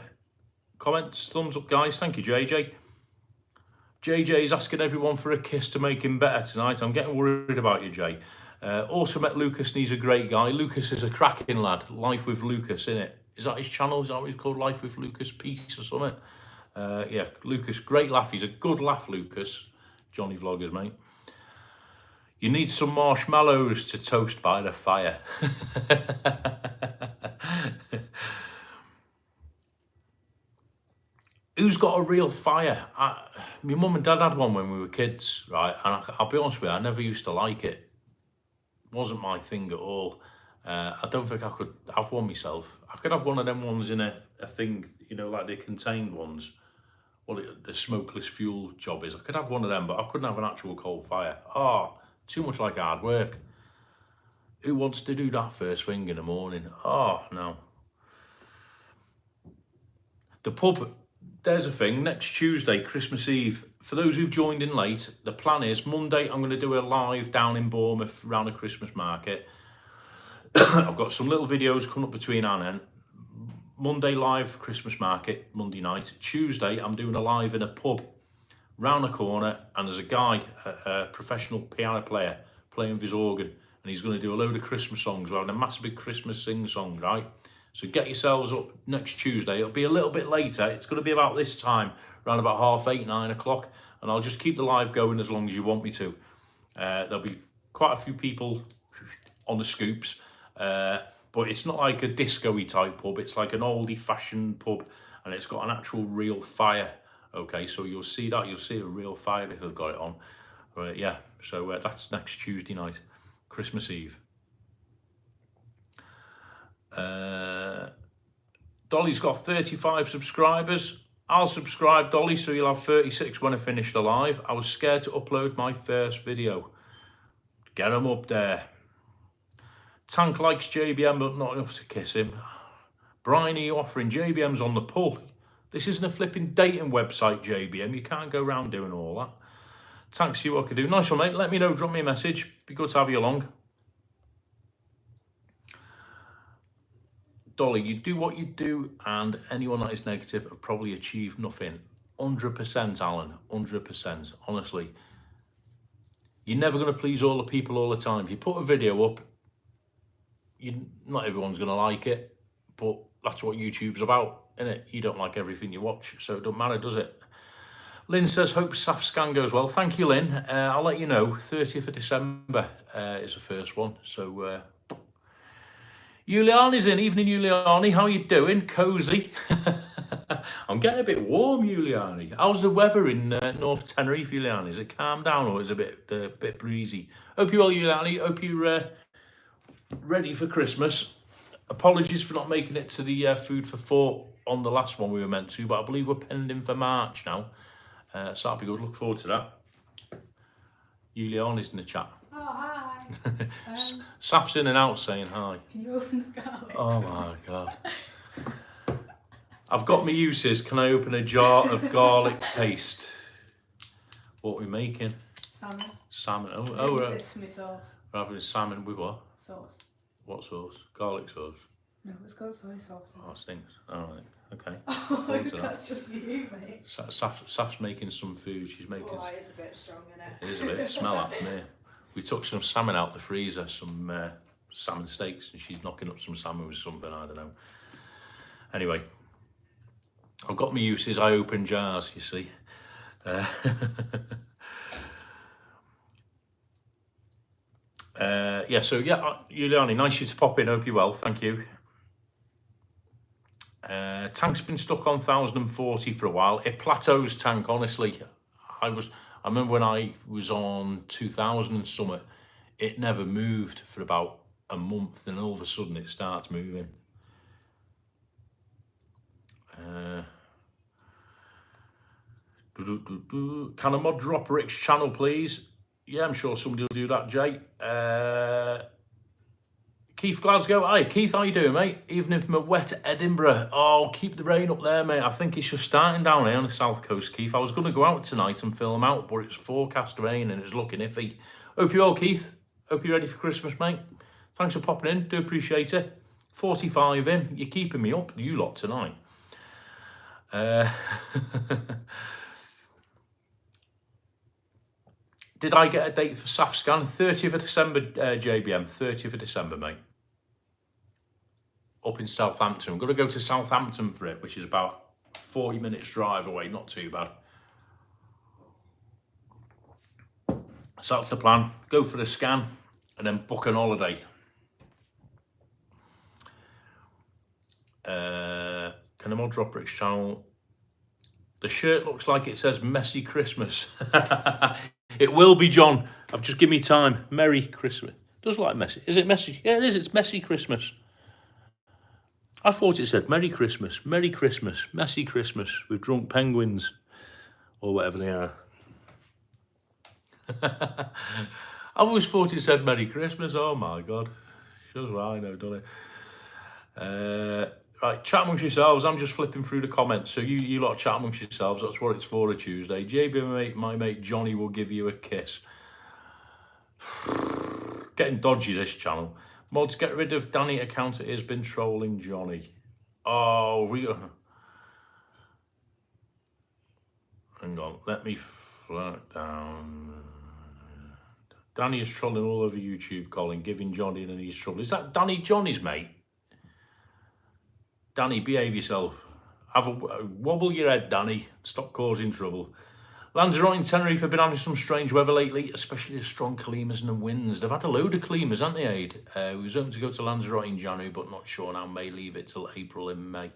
comments. Thumbs up, guys. Thank you, JJ. JJ's asking everyone for a kiss to make him better tonight. I'm getting worried about you, Jay. Also met Lucas, and he's a great guy. Lucas is a cracking lad. Life with Lucas, innit? Is that his channel? Is that what he's called? Life with Lucas Peace or something? Yeah, Lucas, great laugh. He's a good laugh, Lucas. Johnny Vloggers, mate. You need some marshmallows to toast by the fire. Who's got a real fire? My mum and dad had one when we were kids, right? And I'll be honest with you, I never used to like it. Wasn't my thing at all. I don't think I could have one myself. I could have one of them ones in a thing, you know, like the contained ones. The smokeless fuel job is. I could have one of them, but I couldn't have an actual coal fire. Oh, too much like hard work. Who wants to do that first thing in the morning? Oh, no. The pub, there's a thing, next Tuesday, Christmas Eve. For those who've joined in late, the plan is Monday, I'm going to do a live down in Bournemouth around the Christmas market. I've got some little videos coming up between now and then. Monday live Christmas market, Monday night. Tuesday, I'm doing a live in a pub round the corner, and there's a guy, a professional piano player, playing with his organ, and he's going to do a load of Christmas songs. We're having a massive big Christmas sing-song, right? So get yourselves up next Tuesday. It'll be a little bit later. It's going to be about this time, around about 8:30, 9 o'clock, and I'll just keep the live going as long as you want me to. There'll be quite a few people on the scoops, but it's not like a disco-y type pub. It's like an oldie-fashioned pub, and it's got an actual real fire. Okay, so you'll see that. You'll see a real fire if they've got it on. Right, yeah, so that's next Tuesday night, Christmas Eve. Dolly's got 35 subscribers. I'll subscribe, Dolly, so you'll have 36 when I finish the live. I was scared to upload my first video. Get them up there. Tank likes JBM, but not enough to kiss him. Brian, are you offering? JBM's on the pull. This isn't a flipping dating website, JBM. You can't go around doing all that. Tank, see what I can do. Nice one, mate. Let me know. Drop me a message. Be good to have you along. Dolly, you do what you do, and anyone that is negative will probably achieve nothing. 100%, Alan. 100%. Honestly. You're never going to please all the people all the time. If you put a video up, not everyone's going to like it, but that's what YouTube's about, innit? You don't like everything you watch, so it don't matter, does it? Lynn says, hope SAF scan goes well. Thank you, Lynn. I'll let you know. 30th of December is the first one, so... Juliani's in. Evening, Juliani. How you doing? Cozy. I'm getting a bit warm, Juliani. How's the weather in North Tenerife, Juliani? Is it calmed down, or is it a bit breezy? Hope you're well, Juliani. Hope you're ready for Christmas. Apologies for not making it to the food for thought on the last one we were meant to, but I believe we're pending for March now. So that'll be good. Look forward to that. Juliani's in the chat. Oh, hi. Saf's in and out saying hi. Can you open the garlic? Oh my God. I've got my uses. Can I open a jar of garlic paste? What are we making? Salmon. Salmon. Oh, right. It's my sauce. Rather than salmon with what? Sauce. What sauce? Garlic sauce. No, it's got soy sauce. Oh, it stinks. All right. Okay. Oh, that's just you, mate. Saf's making some food. She's making. Oh, it is a bit strong, isn't it? It is a bit. Smell that from here. We took some salmon out the freezer, some salmon steaks, and she's knocking up some salmon with something, I don't know. Anyway, I've got my uses, I open jars, you see. Yeah, so yeah, Juliani, nice you to pop in, hope you're well, thank you. Tank's been stuck on 1040 for a while. It plateaus, Tank, honestly. I remember when I was on 2000 and something, it never moved for about a month, and all of a sudden it starts moving. Can a mod drop Rick's channel, please? Yeah, I'm sure somebody will do that, Jay. Keith Glasgow. Hi, Keith, how you doing, mate? Evening from a wet Edinburgh. Oh, keep the rain up there, mate. I think it's just starting down here on the south coast, Keith. I was going to go out tonight and film out, but it's forecast rain and it's looking iffy. Hope you're well, Keith. Hope you're ready for Christmas, mate. Thanks for popping in. Do appreciate it. 45 in. You're keeping me up, you lot, tonight. Did I get a date for SAF scan? 30th of December, JBM. 30th of December, mate. Up in Southampton. I'm going to go to Southampton for it, which is about 40 minutes drive away. Not too bad. So that's the plan. Go for the scan and then book an holiday. Can I mod drop Rick's channel? The shirt looks like it says Messy Christmas. It will be, John. I've just given me time. Merry Christmas. Does look like messy. Is it messy? Yeah, it is. It's Messy Christmas. I thought it said Merry Christmas, Merry Christmas, Messy Christmas with drunk penguins or whatever they are. I've always thought it said Merry Christmas. Oh my God. Shows what I know, doesn't it? Right, chat amongst yourselves. I'm just flipping through the comments. So you lot chat amongst yourselves. That's what it's for, a Tuesday. JB, my mate Johnny will give you a kiss. Getting dodgy, this channel. Mods, get rid of Danny account. It has been trolling Johnny. Oh, hang on. Let me flat down. Danny is trolling all over YouTube, Colin, giving Johnny and he's trouble. Is that Danny Johnny's mate? Danny, behave yourself. Have a wobble your head, Danny. Stop causing trouble. Lanzarote and Tenerife have been having some strange weather lately, especially the strong climas and the winds. They've had a load of climas, haven't they, Aid? We was hoping to go to Lanzarote in January, but not sure now. May leave it till April and May.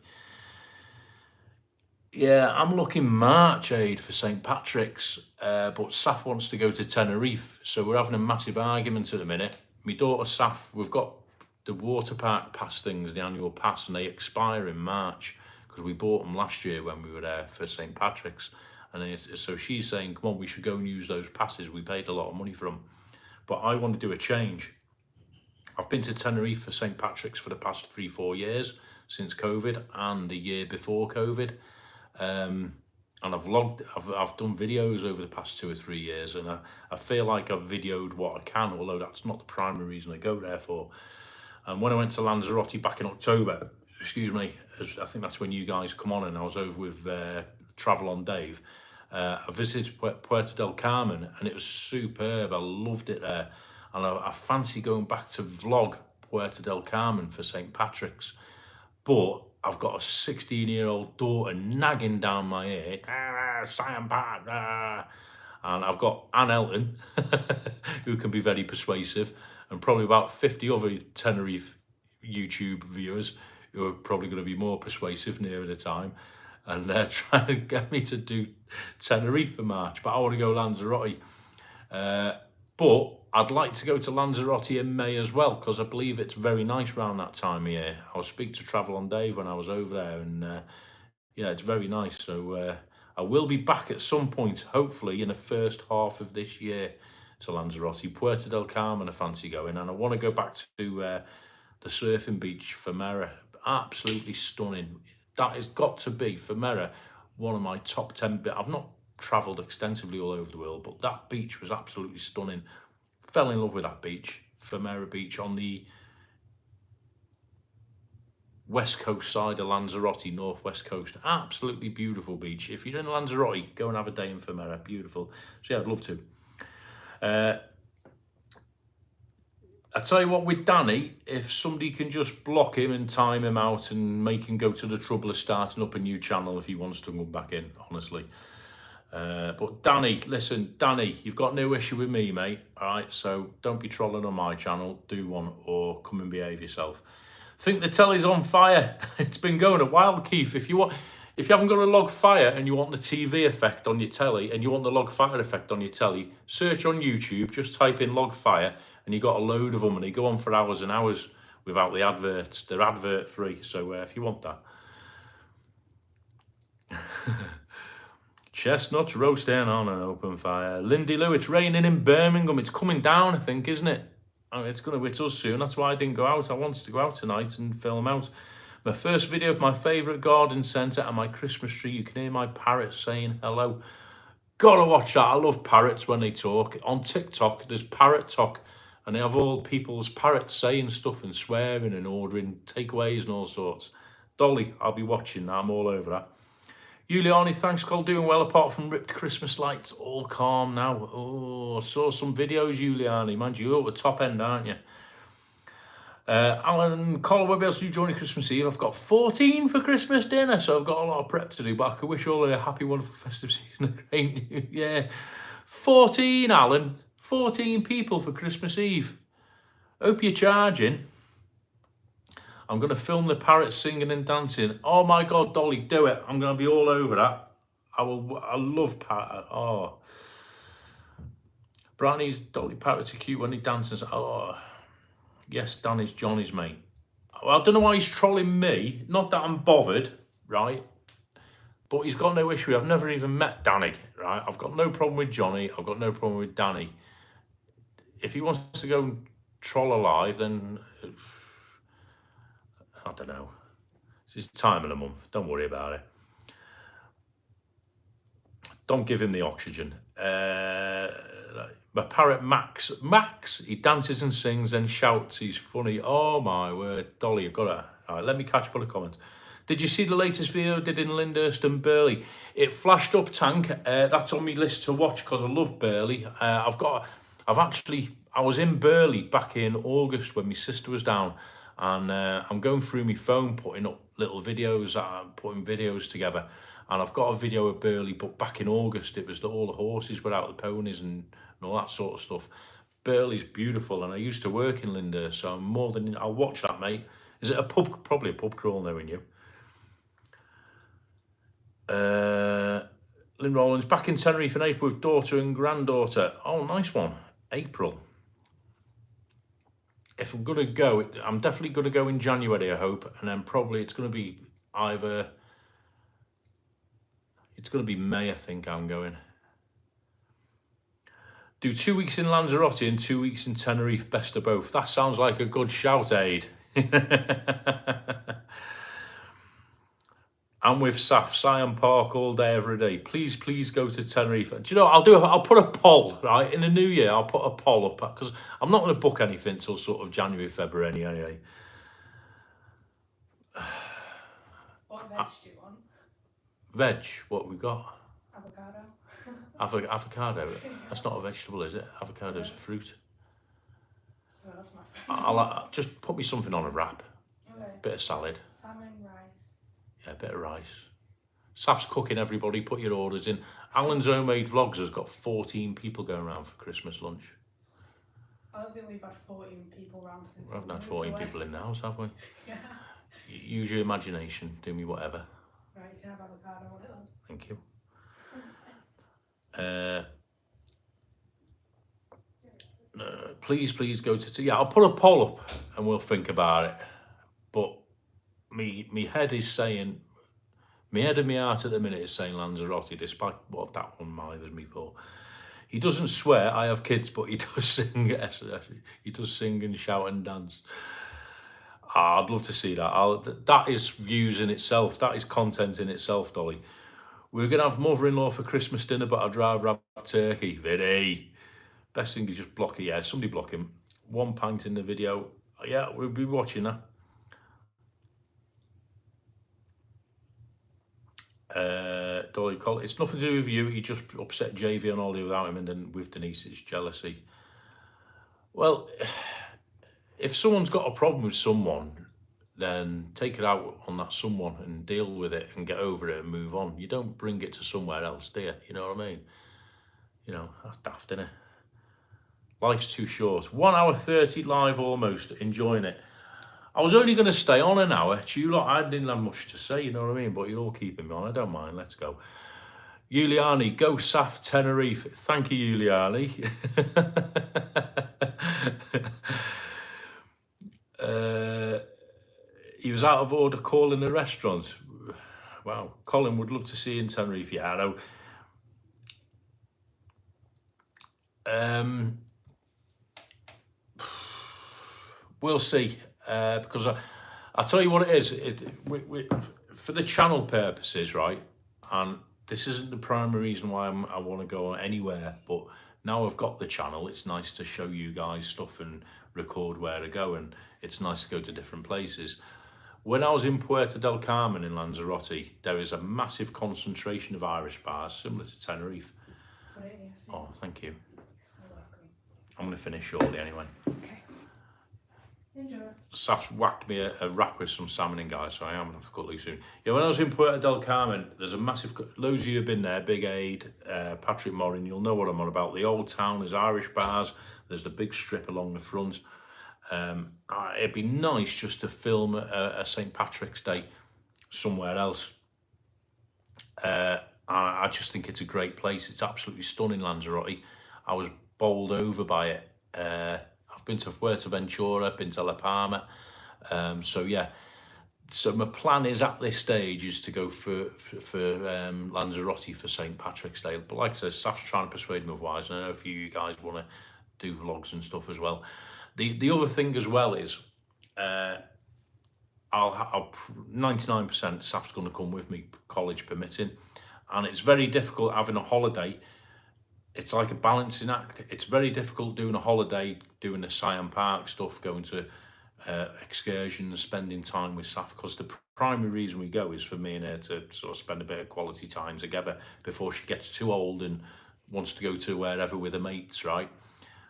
Yeah, I'm looking March, Aid, for St. Patrick's, but Saf wants to go to Tenerife, so we're having a massive argument at the minute. My daughter Saf, we've got the water park pass things, the annual pass, and they expire in March because we bought them last year when we were there for St. Patrick's. And so she's saying, come on, we should go and use those passes. We paid a lot of money for them. But I want to do a change. I've been to Tenerife for St. Patrick's for the past 3-4 years since COVID and the year before COVID. And I've done videos over the past 2 or 3 years, and I feel like I've videoed what I can, although that's not the primary reason I go there for. And when I went to Lanzarote back in October, excuse me, I think that's when you guys come on, and I was over with Travel on Dave. I visited Puerto del Carmen, and it was superb. I loved it there, and I fancy going back to vlog Puerto del Carmen for St. Patrick's. But I've got a 16-year-old daughter nagging down my ear, St. Pat, and I've got Anne Elton, who can be very persuasive, and probably about 50 other Tenerife YouTube viewers who are probably going to be more persuasive nearer the time, and they're trying to get me to do Tenerife for March, but I want to go Lanzarote. But I'd like to go to Lanzarote in May as well, because I believe it's very nice around that time of year. I was speaking to Travel on Dave when I was over there, and yeah, it's very nice. So I will be back at some point, hopefully in the first half of this year, to Lanzarote. Puerto del Carmen I fancy going, and I want to go back to the surfing beach, Famera. Absolutely stunning. That has got to be, Famera, one of my top 10. I've not travelled extensively all over the world, but that beach was absolutely stunning. Fell in love with that beach, Famera Beach, on the west coast side of Lanzarote, northwest coast. Absolutely beautiful beach. If you're in Lanzarote, go and have a day in Famera. Beautiful. So yeah, I'd love to. I tell you what, with Danny, if somebody can just block him and time him out and make him go to the trouble of starting up a new channel if he wants to come back in, honestly. But Danny, listen, Danny, you've got no issue with me, mate. All right, so don't be trolling on my channel. Do one or come and behave yourself. Think the telly's on fire. It's been going a while, Keith. If you haven't got a log fire and you want the TV effect on your telly and you want the log fire effect on your telly, search on YouTube, just type in log fire and you got a load of them and they go on for hours and hours without the adverts. They're advert free, so if you want that. Chestnuts roasting on an open fire. Lindy Lou, it's raining in Birmingham. It's coming down, I think, isn't it? Oh, it's going to hit us soon. That's why I didn't go out. I wanted to go out tonight and film out my first video of my favourite garden centre and my Christmas tree. You can hear my parrots saying hello. Gotta watch that. I love parrots when they talk. On TikTok, there's Parrot Talk, and they have all people's parrots saying stuff and swearing and ordering takeaways and all sorts. Dolly, I'll be watching that. I'm all over that. Giuliani, thanks, Cole. Doing well apart from ripped Christmas lights. All calm now. Oh, I saw some videos, Giuliani. Mind you, you're at the top end, aren't you? Alan, Cole, won't be able to join Christmas Eve. I've got 14 for Christmas dinner, so I've got a lot of prep to do, but I can wish you all a happy, wonderful festive season. A great new year. 14, Alan. 14 people for Christmas Eve. Hope you're charging. I'm going to film the parrots singing and dancing. Oh my God, Dolly, do it. I'm going to be all over that. I love parrot. Oh. Brownie's Dolly parrots are cute when he dances. Oh. Yes, Danny's Johnny's mate. Well, I don't know why he's trolling me. Not that I'm bothered, right? But he's got no issue. I've never even met Danny, right? I've got no problem with Johnny. I've got no problem with Danny. If he wants to go and troll alive, then I don't know. It's his time of the month. Don't worry about it. Don't give him the oxygen. My parrot Max, he dances and sings and shouts. He's funny. Oh my word, Dolly, you've got to. All right, let me catch up on the comments. Did you see the latest video I did in Lyndhurst and Burley? It flashed up, Tank. That's on my list to watch because I love Burley. I was in Burley back in August when my sister was down, and I'm going through my phone putting up little videos, putting videos together. And I've got a video of Burley, but back in August, it was all the horses were out, the ponies and all that sort of stuff. Burley's beautiful, and I used to work in Lyndhurst, so I'll watch that, mate. Is it a pub? Probably a pub crawl, knowing you. Lynn Rollins, back in Tenerife in April with daughter and granddaughter. Oh, nice one. April. If I'm going to go, I'm definitely going to go in January, I hope, and then probably it's going to be either... It's going to be May, I think I'm going. Do 2 weeks in Lanzarote and 2 weeks in Tenerife, best of both. That sounds like a good shout, Aid. I'm with Saf, Sion Park all day, every day. Please go to Tenerife. Do you know, I'll put a poll, right? In the new year, I'll put a poll up because I'm not going to book anything until sort of January, February anyway. What veg do you want? Veg, what we got? Avocado. Avocado. That's not a vegetable, is it? Avocado is a fruit. So that's my favorite. I'll just put me something on a wrap. Okay. Bit of salad. Salmon, rice. Yeah, a bit of rice. Saf's cooking, everybody. Put your orders in. Alan's Homemade Vlogs has got 14 people going around for Christmas lunch. I don't think we've had 14 people around since. We haven't had 14 people in the house, have we? Yeah. Use your imagination. Do me whatever. Right, you can have avocado on it then. Thank you. Please go to... Yeah, I'll put a poll up and we'll think about it. But me head is saying... My head and my heart at the minute is saying Lanzarote, despite what that one mithered me for. He doesn't swear, I have kids, but he does sing. He does sing and shout and dance. I'd love to see that. That is views in itself. That is content in itself, Dolly. We're going to have mother-in-law for Christmas dinner, but I'd rather have turkey. Vinny. Best thing is just block it. Yeah, somebody block him. 1 pint in the video. Yeah, we'll be watching that. Dolly Cole, it's nothing to do with you. He just upset JV on holiday without him, and then with Denise, it's jealousy. Well, if someone's got a problem with someone, then take it out on that someone and deal with it and get over it and move on. You don't bring it to somewhere else, do you? You know what I mean? You know, that's daft, innit? Life's too short. 1 hour 30 live almost, enjoying it. I was only going to stay on an hour. You lot, I didn't have much to say, you know what I mean? But you're all keeping me on. I don't mind. Let's go. Giuliani, go Saf Tenerife. Thank you, Giuliani. He was out of order calling the restaurant. Wow. Colin, would love to see you in Tenerife. Yeah, I know. We'll see. Because I'll tell you what it is. For the channel purposes, right? And this isn't the primary reason why I want to go anywhere. But now I've got the channel, it's nice to show you guys stuff and record where to go. And it's nice to go to different places. When I was in Puerto del Carmen in Lanzarote, there is a massive concentration of Irish bars, similar to Tenerife. Really? Oh, thank you. So welcome. I'm going to finish shortly anyway. Okay. Enjoy. Saf's whacked me a wrap with some salmon in, guys, so I am going to have to cut loose soon. Yeah, when I was in Puerto del Carmen, there's a massive... Those of you who have been there, Big Aid, Patrick Morin, you'll know what I'm on about. The old town, there's Irish bars, there's the big strip along the front. It'd be nice just to film a St. Patrick's Day somewhere else. I just think it's a great place. It's absolutely stunning, Lanzarote. I was bowled over by it. I've been to Fuerteventura, been to La Palma. So yeah, so my plan is at this stage is to go for Lanzarote for St. Patrick's Day. But like I said, Saf's trying to persuade me otherwise, and I know a few of you guys want to do vlogs and stuff as well. The other thing as well is, I'll 99% Saf's going to come with me, college permitting, and it's very difficult having a holiday. It's like a balancing act. It's very difficult doing a holiday, doing the Siam Park stuff, going to excursions, spending time with Saf, because the primary reason we go is for me and her to sort of spend a bit of quality time together before she gets too old and wants to go to wherever with her mates, right?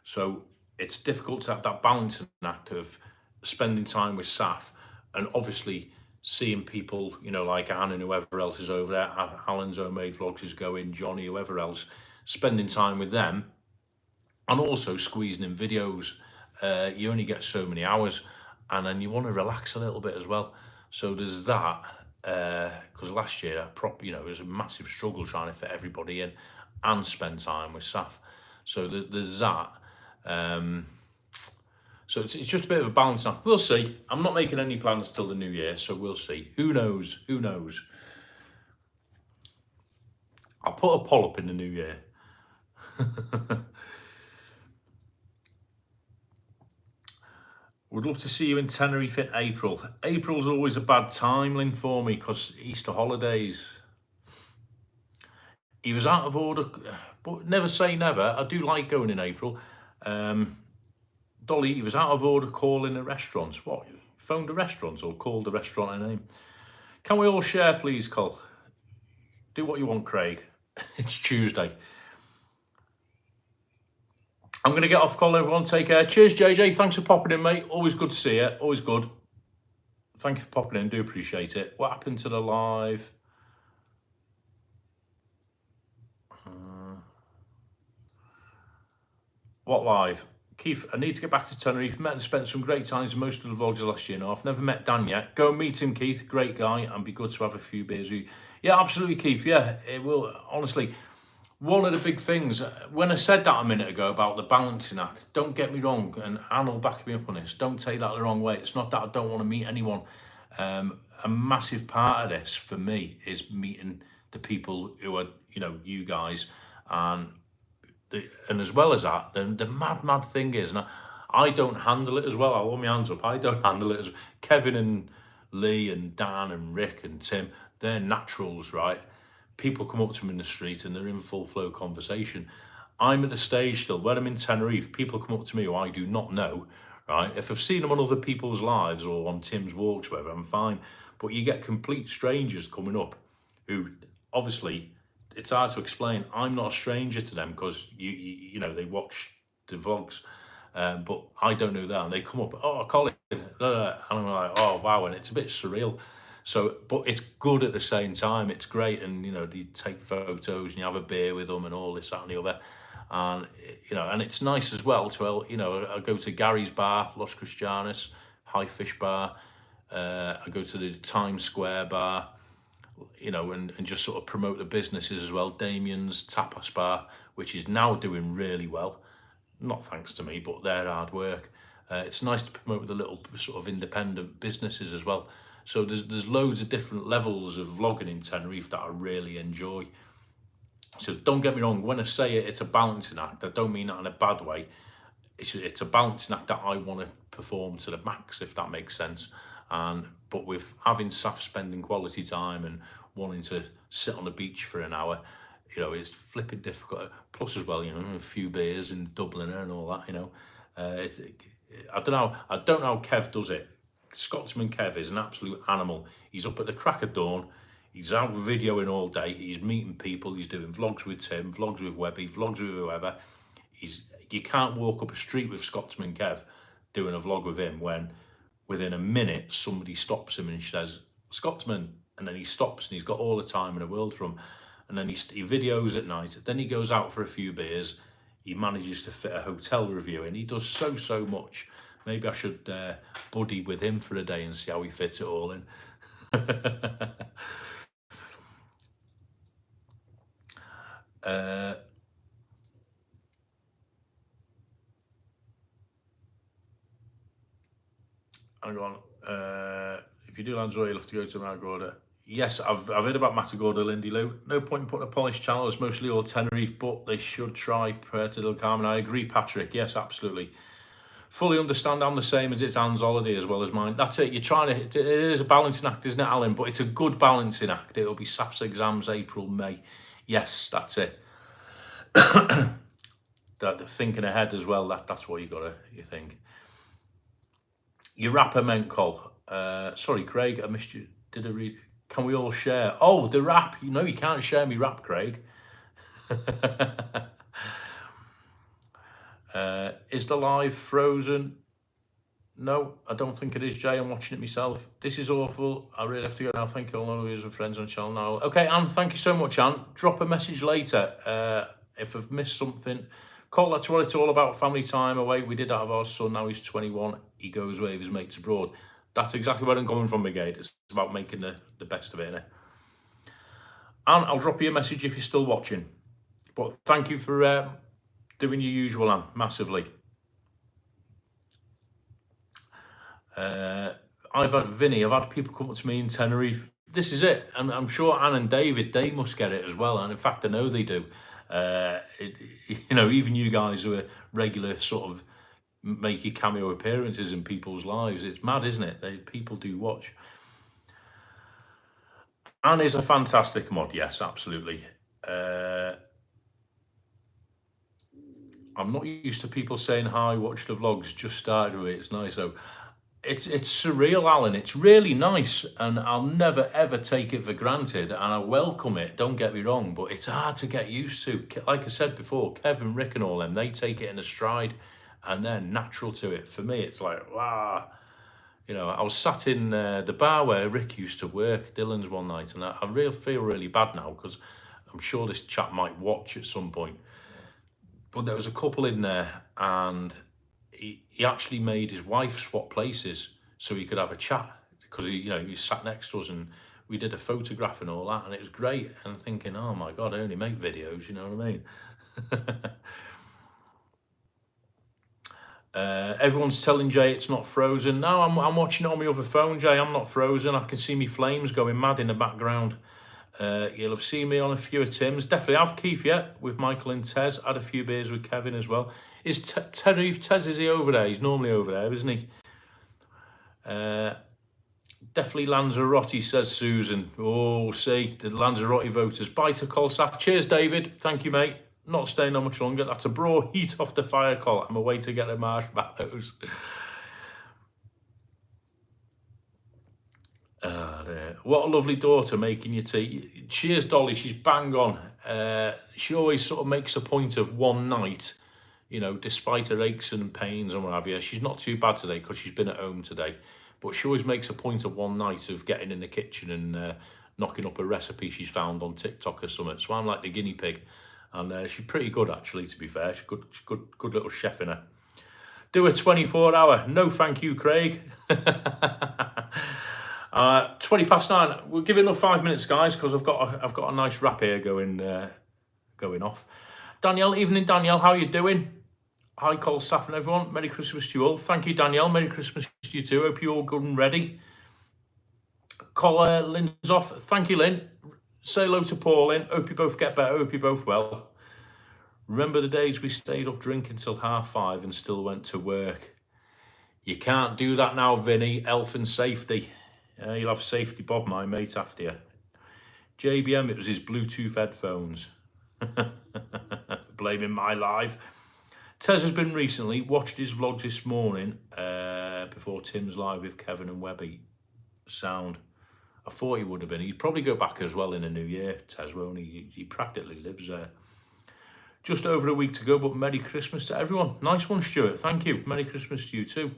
So it's difficult to have that balancing act of spending time with Saf and obviously seeing people, you know, like Anne and whoever else is over there, Alan's Homemade Vlogs is going, Johnny, whoever else, spending time with them, and also squeezing in videos. You only get so many hours, and then you want to relax a little bit as well. So there's that, because last year, it was a massive struggle trying to fit everybody in and spend time with Saf. So there's that. So it's just a bit of a balance now. We'll see. I'm not making any plans till the new year, so we'll see. Who knows? Who knows? I'll put a poll up in the new year. Would love to see you in Tenerife in April. April's always a bad timeline for me because Easter holidays. He was out of order, but never say never. I do like going in April. Dolly, he was out of order calling a restaurant. What? Phoned a restaurant or called a restaurant a name? Can we all share, please, Cole? Do what you want, Craig. It's Tuesday. I'm going to get off, Cole, everyone. Take care. Cheers, JJ. Thanks for popping in, mate. Always good to see you. Always good. Thank you for popping in. Do appreciate it. What happened to the live? What live? Keith, I need to get back to Tenerife. Met and spent some great times in most of the vlogs last year and a half. Never met Dan yet. Go and meet him, Keith. Great guy, and be good to have a few beers with you. Yeah, absolutely, Keith. Yeah, it will. Honestly, one of the big things, when I said that a minute ago about the balancing act, don't get me wrong, and Anne will back me up on this, don't take that the wrong way. It's not that I don't want to meet anyone. A massive part of this, for me, is meeting the people who are, you guys, and as well as that, the mad thing is, and I don't handle it as well. I'll hold my hands up. I don't handle it as Kevin and Lee and Dan and Rick and Tim. They're naturals, right? People come up to them in the street and they're in full flow conversation. I'm at the stage still, when I'm in Tenerife, people come up to me who I do not know, right? If I've seen them on other people's lives or on Tim's walks, whatever, I'm fine. But you get complete strangers coming up who, obviously, it's hard to explain. I'm not a stranger to them because, they watch the vlogs. But I don't know that. And they come up, oh, Colin, and I'm like, oh, wow. And it's a bit surreal. So, but it's good at the same time. It's great. And, you know, you take photos and you have a beer with them and all this, that and the other. And, you know, and it's nice as well to, you know, I go to Gary's bar, Los Cristianos, High Fish Bar. I go to the Times Square bar, you know, and just sort of promote the businesses as well. Damien's Tapas Bar, which is now doing really well. Not thanks to me, but their hard work. It's nice to promote the little sort of independent businesses as well. So there's loads of different levels of vlogging in Tenerife that I really enjoy. So don't get me wrong, when I say it's a balancing act, I don't mean that in a bad way. It's a balancing act that I want to perform to the max, if that makes sense. But with having staff spending quality time and wanting to sit on the beach for an hour, you know, it's flipping difficult. Plus as well, you know, a few beers in Dublin and all that, you know. I don't know how Kev does it. Scotsman Kev is an absolute animal. He's up at the crack of dawn. He's out videoing all day. He's meeting people. He's doing vlogs with Tim, vlogs with Webby, vlogs with whoever. You can't walk up a street with Scotsman Kev doing a vlog with him when within a minute somebody stops him and says, Scotsman, and then he stops and he's got all the time in the world for him. And then he videos at night. Then he goes out for a few beers. He manages to fit a hotel review in. He does so much. Maybe I should buddy with him for a day and see how he fits it all in. Hang on. If you do Lanzarote, you'll have to go to Matagorda. Yes, I've heard about Matagorda, Lindy Lou. No point in putting a polished channel. It's mostly all Tenerife, but they should try Puerto del Carmen. I agree, Patrick. Yes, absolutely. Fully understand I'm the same as it's Anne's holiday as well as mine. That's it. You're trying to... It is a balancing act, isn't it, Alan? But it's a good balancing act. It'll be SAF's exams, April, May. Yes, that's it. That thinking ahead as well. That's what you think. Your rapper meant Col. Sorry, Craig, I missed you. Did I read? Can we all share? Oh, the rap. You know, you can't share me rap, Craig. Is the live frozen? No, I don't think it is, Jay. I'm watching it myself. This is awful. I really have to go now. Thank you all those and friends on channel now. Okay, Anne, thank you so much, Anne. Drop a message later if I've missed something. Cole, that's what it's all about, family time away. We did that with our son, now he's 21. He goes away with his mates abroad. That's exactly where I'm coming from, Brigade. It's about making the best of it, innit? And I'll drop you a message if you're still watching. But thank you for doing your usual, Anne, massively. I've had people come up to me in Tenerife. This is it. And I'm sure Anne and David, they must get it as well. And in fact, I know they do. You know, even you guys who are regular sort of make your cameo appearances in people's lives. It's mad, isn't it? People do watch. Anne is a fantastic mod, yes, absolutely. I'm not used to people saying hi, watch the vlogs, just started with it, it's nice though. It's surreal, Alan. It's really nice, and I'll never ever take it for granted, and I welcome it, don't get me wrong, but it's hard to get used to. Like I said before, Kevin, Rick and all them, they take it in a stride and they're natural to it. For me, it's like, wow. You know, I was sat in the bar where Rick used to work, Dylan's, one night, and I really feel really bad now because I'm sure this chap might watch at some point. But there was a couple in there, and he actually made his wife swap places so he could have a chat, because he sat next to us and we did a photograph and all that, and it was great. And I'm thinking, oh my God, I only make videos, you know what I mean? Everyone's telling Jay it's not frozen. No, I'm watching it on my other phone, Jay. I'm not frozen. I can see me flames going mad in the background. You'll have seen me on a few of Tim's. Definitely have Keith yet with Michael and Tez. Had a few beers with Kevin as well. Is Tenerife Tez, is he over there? He's normally over there, isn't he? Definitely Lanzarote, says Susan. Oh, see, the Lanzarote voters. Bye to Colsaf. Cheers, David. Thank you, mate. Not staying on much longer. That's a bro heat off the fire, Col. I'm away to get the marshmallows. What a lovely daughter making your tea. Cheers, Dolly. She's bang on. She always sort of makes a point of one night you know, despite her aches and pains and what have you, she's not too bad today because she's been at home today. But she always makes a point of one night of getting in the kitchen and knocking up a recipe she's found on TikTok or something. So I'm like the guinea pig. And she's pretty good, actually, to be fair. She's good little chef in her. Do a 24-hour. No, thank you, Craig. 20 past 9. We'll give it another 5 minutes, guys, because I've got a nice rap here going off. Danielle, evening, Danielle. How are you doing? Hi, Cole, staff and everyone. Merry Christmas to you all. Thank you, Danielle. Merry Christmas to you too. Hope you're all good and ready. Call Lynn's off. Thank you, Lynn. Say hello to Pauline. Hope you both get better. Hope you're both well. Remember the days we stayed up drinking till 5:30 and still went to work? You can't do that now, Vinny. Health and safety. You'll have Safety Bob, my mate, after you. JBM, it was his Bluetooth headphones. Blaming my life. Tez has been recently, watched his vlogs this morning before Tim's live with Kevin and Webby. Sound. I thought he would have been. He'd probably go back as well in the new year, Tez, won't he? He practically lives there. Just over a week to go, but Merry Christmas to everyone. Nice one, Stuart. Thank you. Merry Christmas to you too.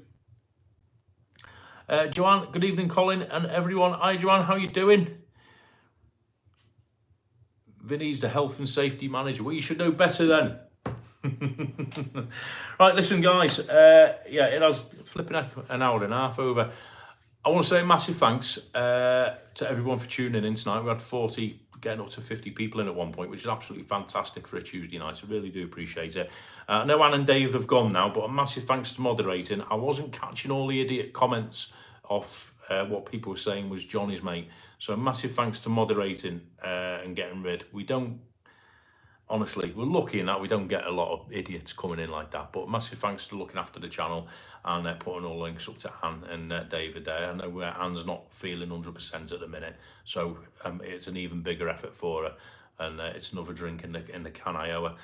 Joanne, good evening, Colin and everyone. Hi, Joanne, how you doing? Vinny's the health and safety manager. Well, you should know better then. Right, listen, guys. Yeah, it has flipping an hour and a half over. I want to say a massive thanks to everyone for tuning in tonight. We had 40, getting up to 50 people in at one point, which is absolutely fantastic for a Tuesday night. I really do appreciate it. I know Anne and Dave have gone now, but a massive thanks to moderating. I wasn't catching all the idiot comments off what people were saying was Johnny's mate. So a massive thanks to moderating and getting rid. We don't, honestly, we're lucky in that we don't get a lot of idiots coming in like that. But massive thanks to looking after the channel and putting all links up to Anne and David there. I know Anne's not feeling 100% at the minute, so it's an even bigger effort for her, and it's another drink in the can I owe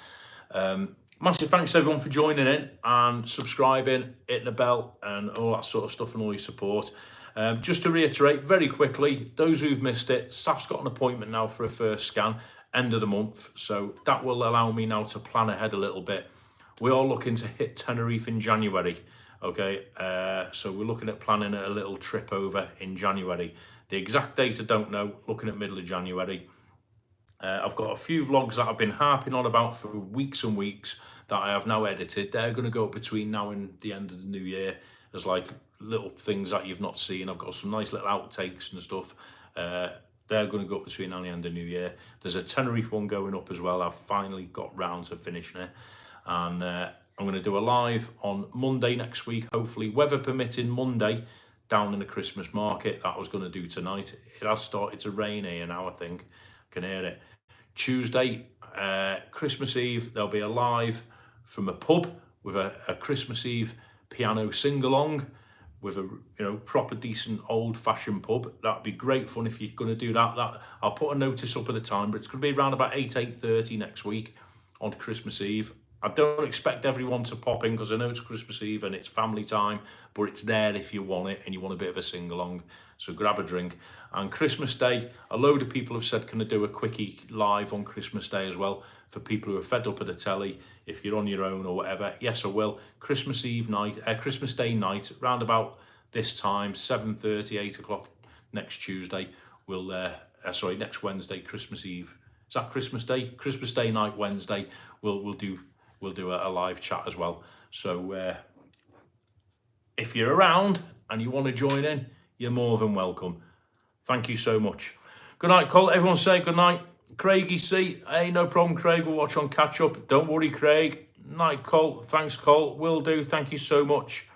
her. Massive thanks to everyone for joining in and subscribing, hitting the bell and all that sort of stuff and all your support. Just to reiterate very quickly, those who've missed it, staff's got an appointment now for a first scan, end of the month, so that will allow me now to plan ahead a little bit. We are looking to hit Tenerife in January, okay? So we're looking at planning a little trip over in January. The exact date I don't know, looking at middle of January. I've got a few vlogs that I've been harping on about for weeks and weeks that I have now edited. They're going to go up between now and the end of the new year as like little things that you've not seen. I've got some nice little outtakes and stuff. They're going to go up between now and the end of the new year. There's a Tenerife one going up as well. I've finally got round to finishing it. And I'm going to do a live on Monday next week, hopefully, weather permitting, Monday down in the Christmas market. That I was going to do tonight. It has started to rain here now, I think. I can hear it. Tuesday, Christmas Eve, there'll be a live from a pub with a Christmas Eve piano sing-along with a proper decent old-fashioned pub. That'd be great fun if you're going to do that. I'll put a notice up at the time, but it's going to be around about 8:30 next week on Christmas Eve. I don't expect everyone to pop in because I know it's Christmas Eve and it's family time, but it's there if you want it and you want a bit of a sing-along. So grab a drink. And Christmas Day, a load of people have said, can I do a quickie live on Christmas Day as well for people who are fed up of the telly, if you're on your own or whatever. Yes, I will. Christmas Day night, round about this time, 7:30, 8 o'clock next Tuesday. Next Wednesday, Christmas Eve. Is that Christmas Day? Christmas Day night, Wednesday. We'll do a live chat as well. So if you're around and you want to join in, you're more than welcome. Thank you so much. Good night, Cole. Everyone say good night. Craigie C. Hey, no problem, Craig. We'll watch on catch up. Don't worry, Craig. Night, Cole. Thanks, Cole. Will do. Thank you so much.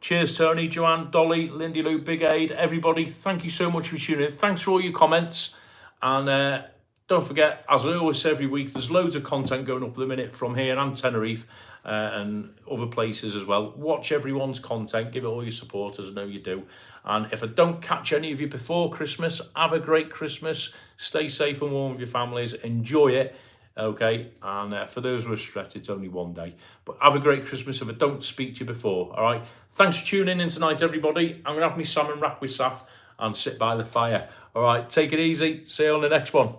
Cheers, Tony, Joanne, Dolly, Lindy Lou, Big Aid, everybody. Thank you so much for tuning in. Thanks for all your comments. And don't forget, as I always say every week, there's loads of content going up at the minute from here and Tenerife and other places as well. Watch everyone's content. Give it all your support, as I know you do. And if I don't catch any of you before Christmas, have a great Christmas. Stay safe and warm with your families. Enjoy it, okay? And for those who are stressed, it's only one day. But have a great Christmas if I don't speak to you before, all right? Thanks for tuning in tonight, everybody. I'm going to have my salmon wrap with Saf and sit by the fire. All right, take it easy. See you on the next one.